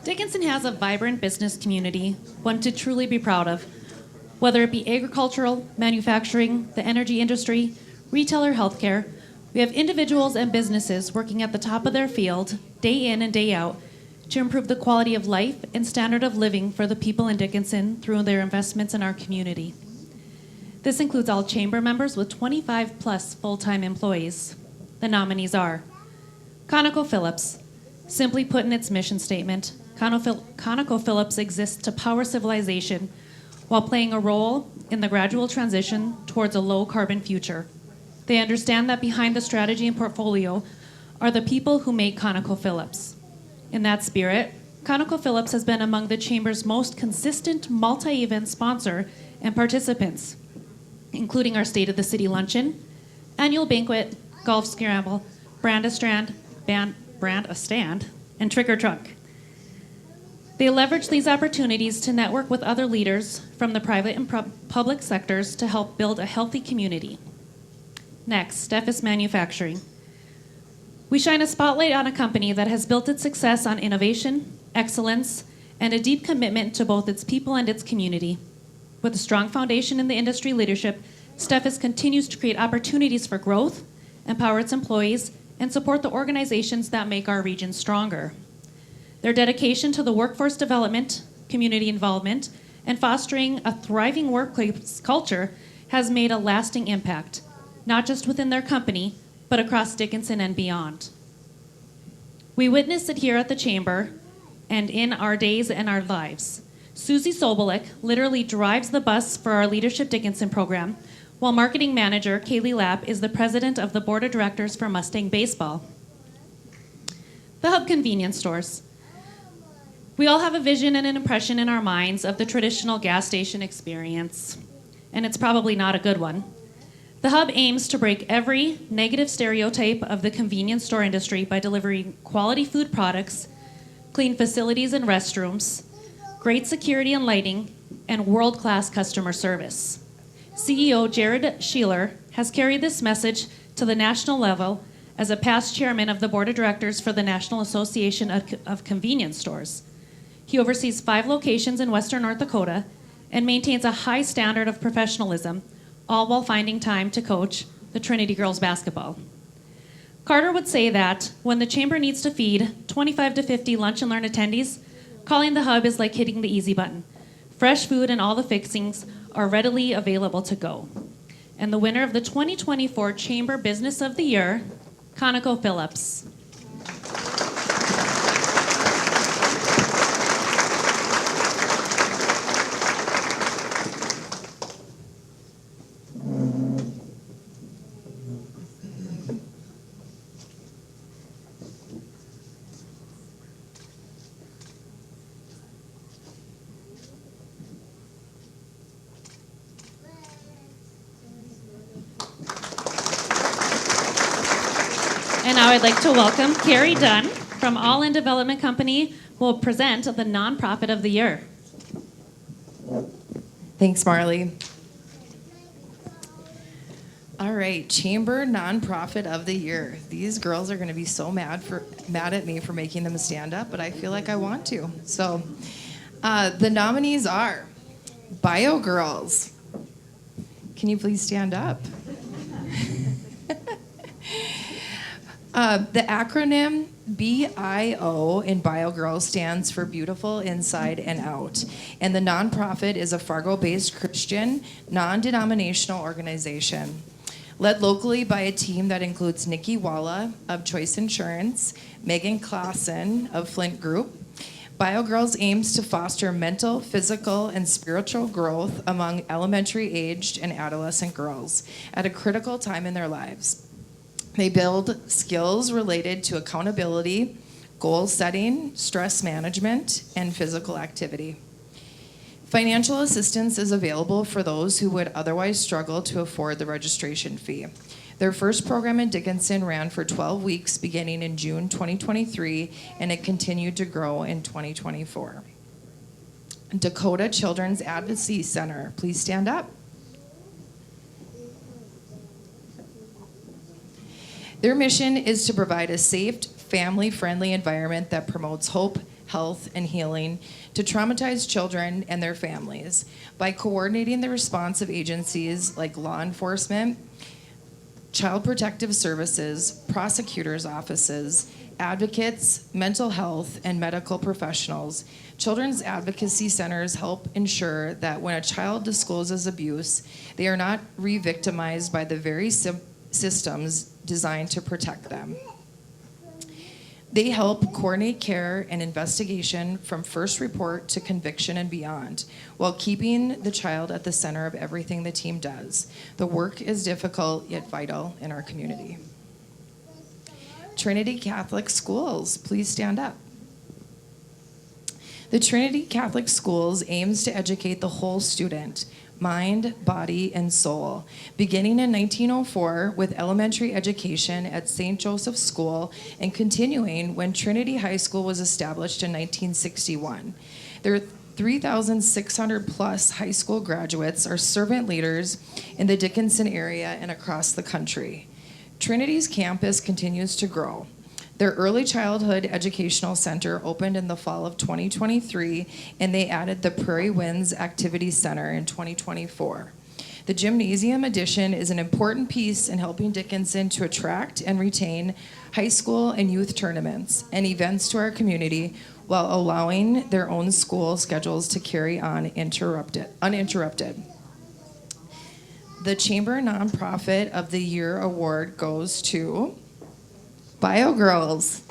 Dickinson has a vibrant business community, one to truly be proud of. Whether it be agricultural, manufacturing, the energy industry, retail, or healthcare, we have individuals and businesses working at the top of their field, day in and day out, to improve the quality of life and standard of living for the people in Dickinson through their investments in our community. This includes all chamber members with 25 plus full-time employees. The nominees are ConocoPhillips. Simply put in its mission statement, ConocoPhillips exists to power civilization while playing a role in the gradual transition towards a low-carbon future. They understand that behind the strategy and portfolio are the people who make ConocoPhillips. In that spirit, ConocoPhillips has been among the Chamber's most consistent multi-event sponsor and participants, including our State of the City Luncheon, annual banquet, golf scramble, Brandastrand, brand a stand, and Trick or Trunk. They leverage these opportunities to network with other leaders from the private and public sectors to help build a healthy community. Next, Steffes Manufacturing. We shine a spotlight on a company that has built its success on innovation, excellence, and a deep commitment to both its people and its community. With a strong foundation in the industry leadership, Steffes continues to create opportunities for growth, empower its employees, and support the organizations that make our region stronger. Their dedication to the workforce development, community involvement, and fostering a thriving workplace culture has made a lasting impact, not just within their company, but across Dickinson and beyond. We witness it here at the Chamber and in our days and our lives. Susie Sobolik literally drives the bus for our Leadership Dickinson program, while marketing manager Kaylee Lapp is the president of the board of directors for Mustang Baseball. The Hub convenience stores. We all have a vision and an impression in our minds of the traditional gas station experience, and it's probably not a good one. The Hub aims to break every negative stereotype of the convenience store industry by delivering quality food products, clean facilities and restrooms, great security and lighting, and world-class customer service. CEO Jared Sheeler has carried this message to the national level as a past chairman of the board of directors for the National Association of Convenience Stores. He oversees 5 locations in Western North Dakota and maintains a high standard of professionalism, all while finding time to coach the Trinity girls basketball. Carter would say that when the Chamber needs to feed 25 to 50 lunch and learn attendees, calling the Hub is like hitting the easy button. Fresh food and all the fixings are readily available to go. And the winner of the 2024 Chamber Business of the Year, ConocoPhillips. And now I'd like to welcome Carrie Dunn from All In Development Company, who will present the Nonprofit of the Year. Thanks, Marley. All right, Chamber Nonprofit of the Year. These girls are going to be so mad at me for making them stand up, but I feel like I want to. So, the nominees are Bio Girls. Can you please stand up? The acronym BIO in BioGirls stands for Beautiful Inside and Out. And the nonprofit is a Fargo-based Christian, non-denominational organization. Led locally by a team that includes Nikki Walla of Choice Insurance, Megan Klassen of Flint Group. BioGirls aims to foster mental, physical, and spiritual growth among elementary-aged and adolescent girls at a critical time in their lives. They build skills related to accountability, goal setting, stress management, and physical activity. Financial assistance is available for those who would otherwise struggle to afford the registration fee. Their first program in Dickinson ran for 12 weeks beginning in June 2023, and it continued to grow in 2024. Dakota Children's Advocacy Center, please stand up. Their mission is to provide a safe, family-friendly environment that promotes hope, health, and healing to traumatized children and their families by coordinating the response of agencies like law enforcement, child protective services, prosecutors' offices, advocates, mental health, and medical professionals. Children's advocacy centers help ensure that when a child discloses abuse, they are not re-victimized by the very systems designed to protect them. They help coordinate care and investigation from first report to conviction and beyond, while keeping the child at the center of everything the team does. The work is difficult yet vital in our community. Trinity Catholic Schools, please stand up. The Trinity Catholic Schools aims to educate the whole student, mind, body, and soul. Beginning in 1904 with elementary education at St. Joseph's School and continuing when Trinity High School was established in 1961. Their 3,600 plus high school graduates are servant leaders in the Dickinson area and across the country. Trinity's campus continues to grow. Their early childhood educational center opened in the fall of 2023, and they added the Prairie Winds Activity Center in 2024. The gymnasium addition is an important piece in helping Dickinson to attract and retain high school and youth tournaments and events to our community while allowing their own school schedules to carry on uninterrupted. The Chamber Nonprofit of the Year award goes to Bio Girls.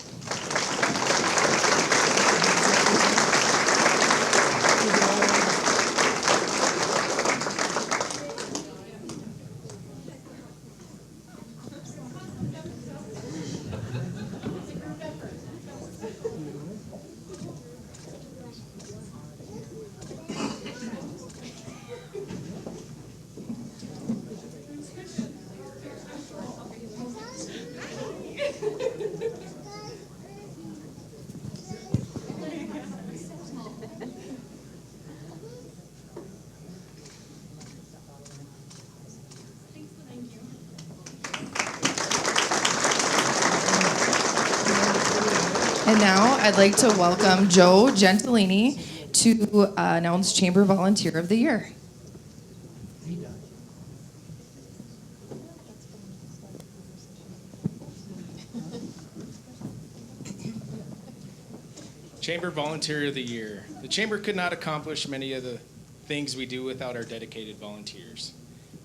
And now I'd like to welcome Joe Gentilini to announce Chamber Volunteer of the Year. Chamber Volunteer of the Year. The Chamber could not accomplish many of the things we do without our dedicated volunteers.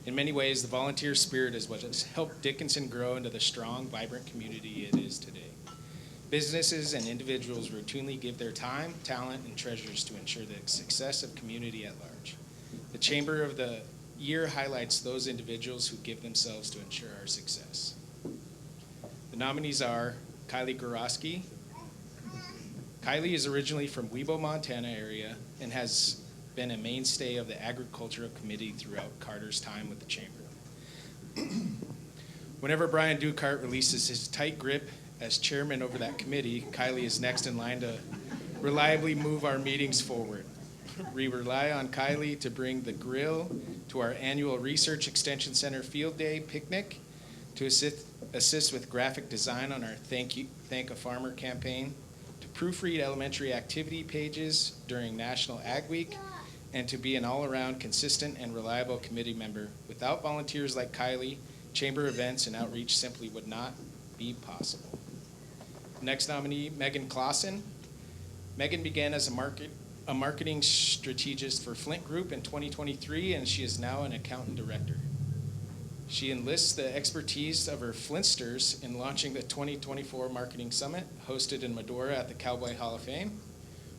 In many ways, the volunteer spirit is what has helped Dickinson grow into the strong, vibrant community it is today. Businesses and individuals routinely give their time, talent, and treasures to ensure the success of community at large. The Chamber of the Year highlights those individuals who give themselves to ensure our success. The nominees are Kylie Gorosky. Kylie is originally from Webo, Montana area and has been a mainstay of the Agricultural Committee throughout Carter's time with the Chamber. Whenever Brian Dukart releases his tight grip as chairman over that committee, Kylie is next in line to reliably move our meetings forward. We rely on Kylie to bring the grill to our annual Research Extension Center Field Day picnic, to assist with graphic design on our Thank a Farmer campaign, to proofread elementary activity pages during National Ag Week, and to be an all-around consistent and reliable committee member. Without volunteers like Kylie, Chamber events and outreach simply would not be possible. Next nominee, Megan Clausen. Megan began as a marketing strategist for Flint Group in 2023, and she is now an accountant director. She enlists the expertise of her Flintsters in launching the 2024 Marketing Summit, hosted in Medora at the Cowboy Hall of Fame.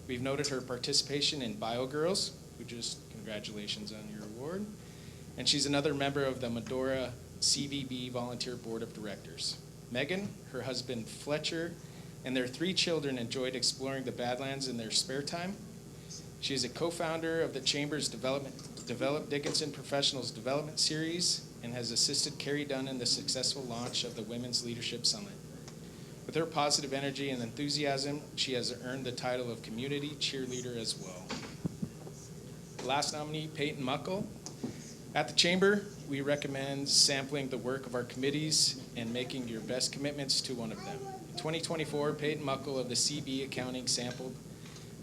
We've noted her participation in Bio Girls, congratulations on your award. And she's another member of the Medora CVB Volunteer Board of Directors. Megan, her husband Fletcher, and their 3 children enjoyed exploring the Badlands in their spare time. She is a co-founder of the Chamber's Develop Dickinson Professionals Development Series and has assisted Carrie Dunn in the successful launch of the Women's Leadership Summit. With her positive energy and enthusiasm, she has earned the title of Community Cheerleader as well. The last nominee, Peyton Muckle. At the Chamber, we recommend sampling the work of our committees and making your best commitments to one of them. In 2024, Peyton Muckle of the CB Accounting sampled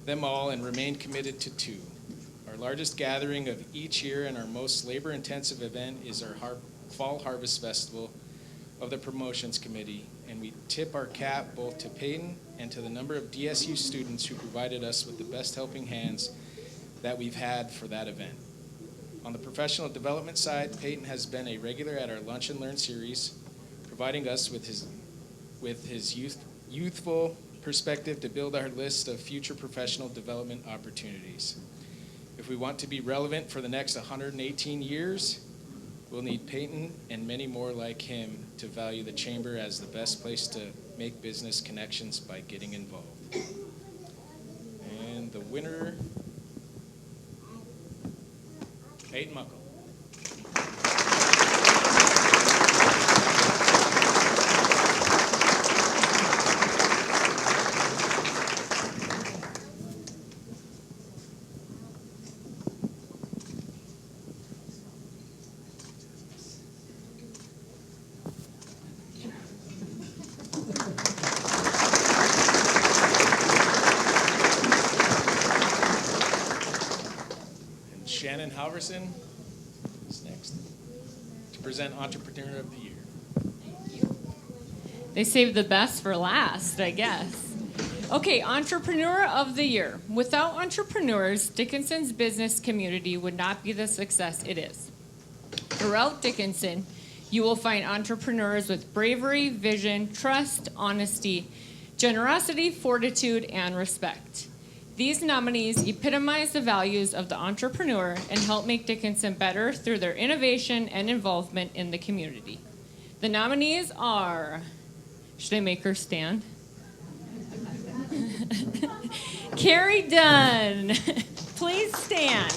them all and remained committed to 2. Our largest gathering of each year and our most labor-intensive event is our Fall Harvest Festival of the Promotions Committee, and we tip our cap both to Peyton and to the number of DSU students who provided us with the best helping hands that we've had for that event. On the professional development side, Peyton has been a regular at our Lunch and Learn series, providing us with his youthful perspective to build our list of future professional development opportunities. If we want to be relevant for the next 118 years, we'll need Peyton and many more like him to value the Chamber as the best place to make business connections by getting involved. And the winner Peyton Muckle. And Shannon Halverson is next to present Entrepreneur of the Year. They saved the best for last, I guess. Okay, Entrepreneur of the Year. Without entrepreneurs, Dickinson's business community would not be the success it is. Throughout Dickinson, you will find entrepreneurs with bravery, vision, trust, honesty, generosity, fortitude, and respect. These nominees epitomize the values of the entrepreneur and help make Dickinson better through their innovation and involvement in the community. The nominees are, should I make her stand? Carrie Dunn, please stand.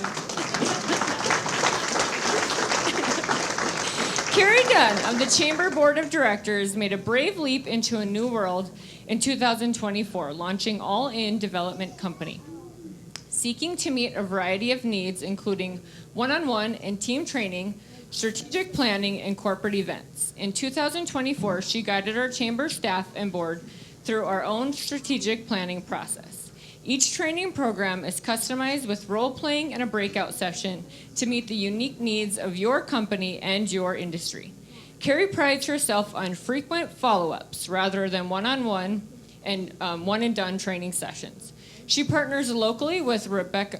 Carrie Dunn of the Chamber Board of Directors made a brave leap into a new world in 2024, launching All In Development Company, seeking to meet a variety of needs, including one-on-one and team training, strategic planning, and corporate events. In 2024, she guided our chamber staff and board through our own strategic planning process. Each training program is customized with role-playing and a breakout session to meet the unique needs of your company and your industry. Carrie prides herself on frequent follow-ups rather than one-on-one and one-and-done training sessions. She partners locally with Rebecca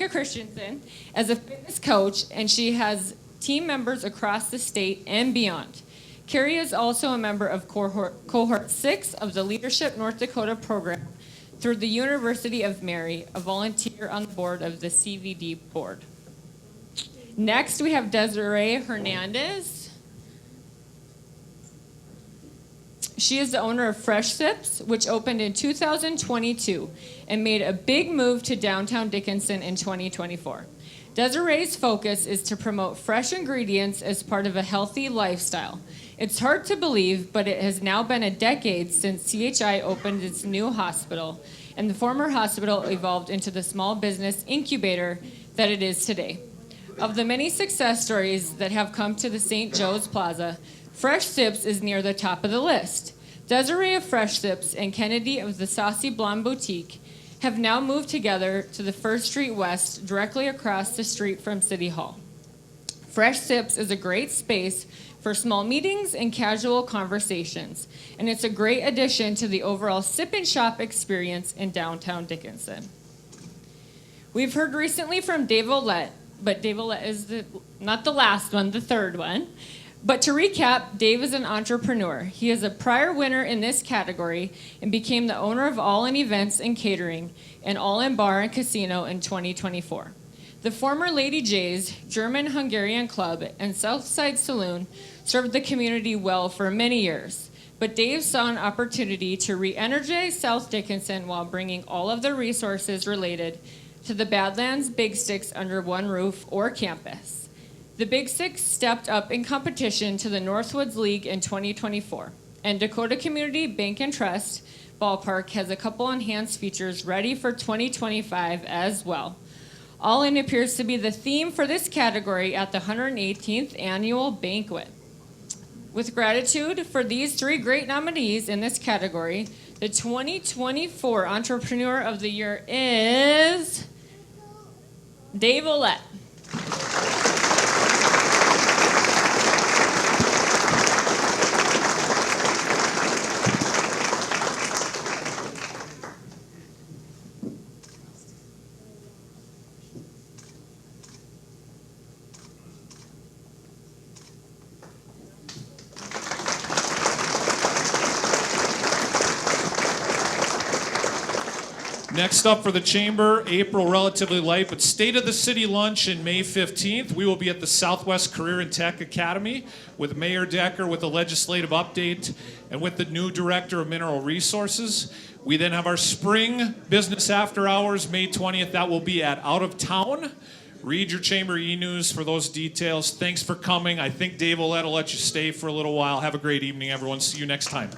Christensen as a fitness coach, and she has team members across the state and beyond. Carrie is also a member of Cohort 6 of the Leadership North Dakota program through the University of Mary, a volunteer on the board of the CVD board. Next, we have Desiree Hernandez. She is the owner of Fresh Sips, which opened in 2022 and made a big move to downtown Dickinson in 2024. Desiree's focus is to promote fresh ingredients as part of a healthy lifestyle. It's hard to believe, but it has now been a decade since CHI opened its new hospital, and the former hospital evolved into the small business incubator that it is today. Of the many success stories that have come to the St. Joe's Plaza, Fresh Sips is near the top of the list. Desiree of Fresh Sips and Kennedy of the Saucy Blonde Boutique have now moved together to the First Street West, directly across the street from City Hall. Fresh Sips is a great space for small meetings and casual conversations, and it's a great addition to the overall sip and shop experience in downtown Dickinson. We've heard recently from Dave Ouellette, but Dave Ouellette is not the last one, the third one. But to recap, Dave is an entrepreneur. He is a prior winner in this category and became the owner of All In Events and Catering and All In Bar and Casino in 2024. The former Lady J's, German-Hungarian Club, and Southside Saloon served the community well for many years. But Dave saw an opportunity to re-energize South Dickinson while bringing all of the resources related to the Badlands Big Sticks under one roof or campus. The Big Six stepped up in competition to the Northwoods League in 2024, and Dakota Community Bank and Trust Ballpark has a couple enhanced features ready for 2025 as well. All In appears to be the theme for this category at the 118th Annual Banquet. With gratitude for these three great nominees in this category, the 2024 Entrepreneur of the Year is Dave Ouellette. Next up for the Chamber, April relatively light, but State of the City lunch in May 15th. We will be at the Southwest Career and Tech Academy with Mayor Decker with a legislative update and with the new Director of Mineral Resources. We then have our spring business after hours, May 20th. That will be at Out of Town. Read your Chamber e-news for those details. Thanks for coming. I think Dave will let you stay for a little while. Have a great evening, everyone. See you next time.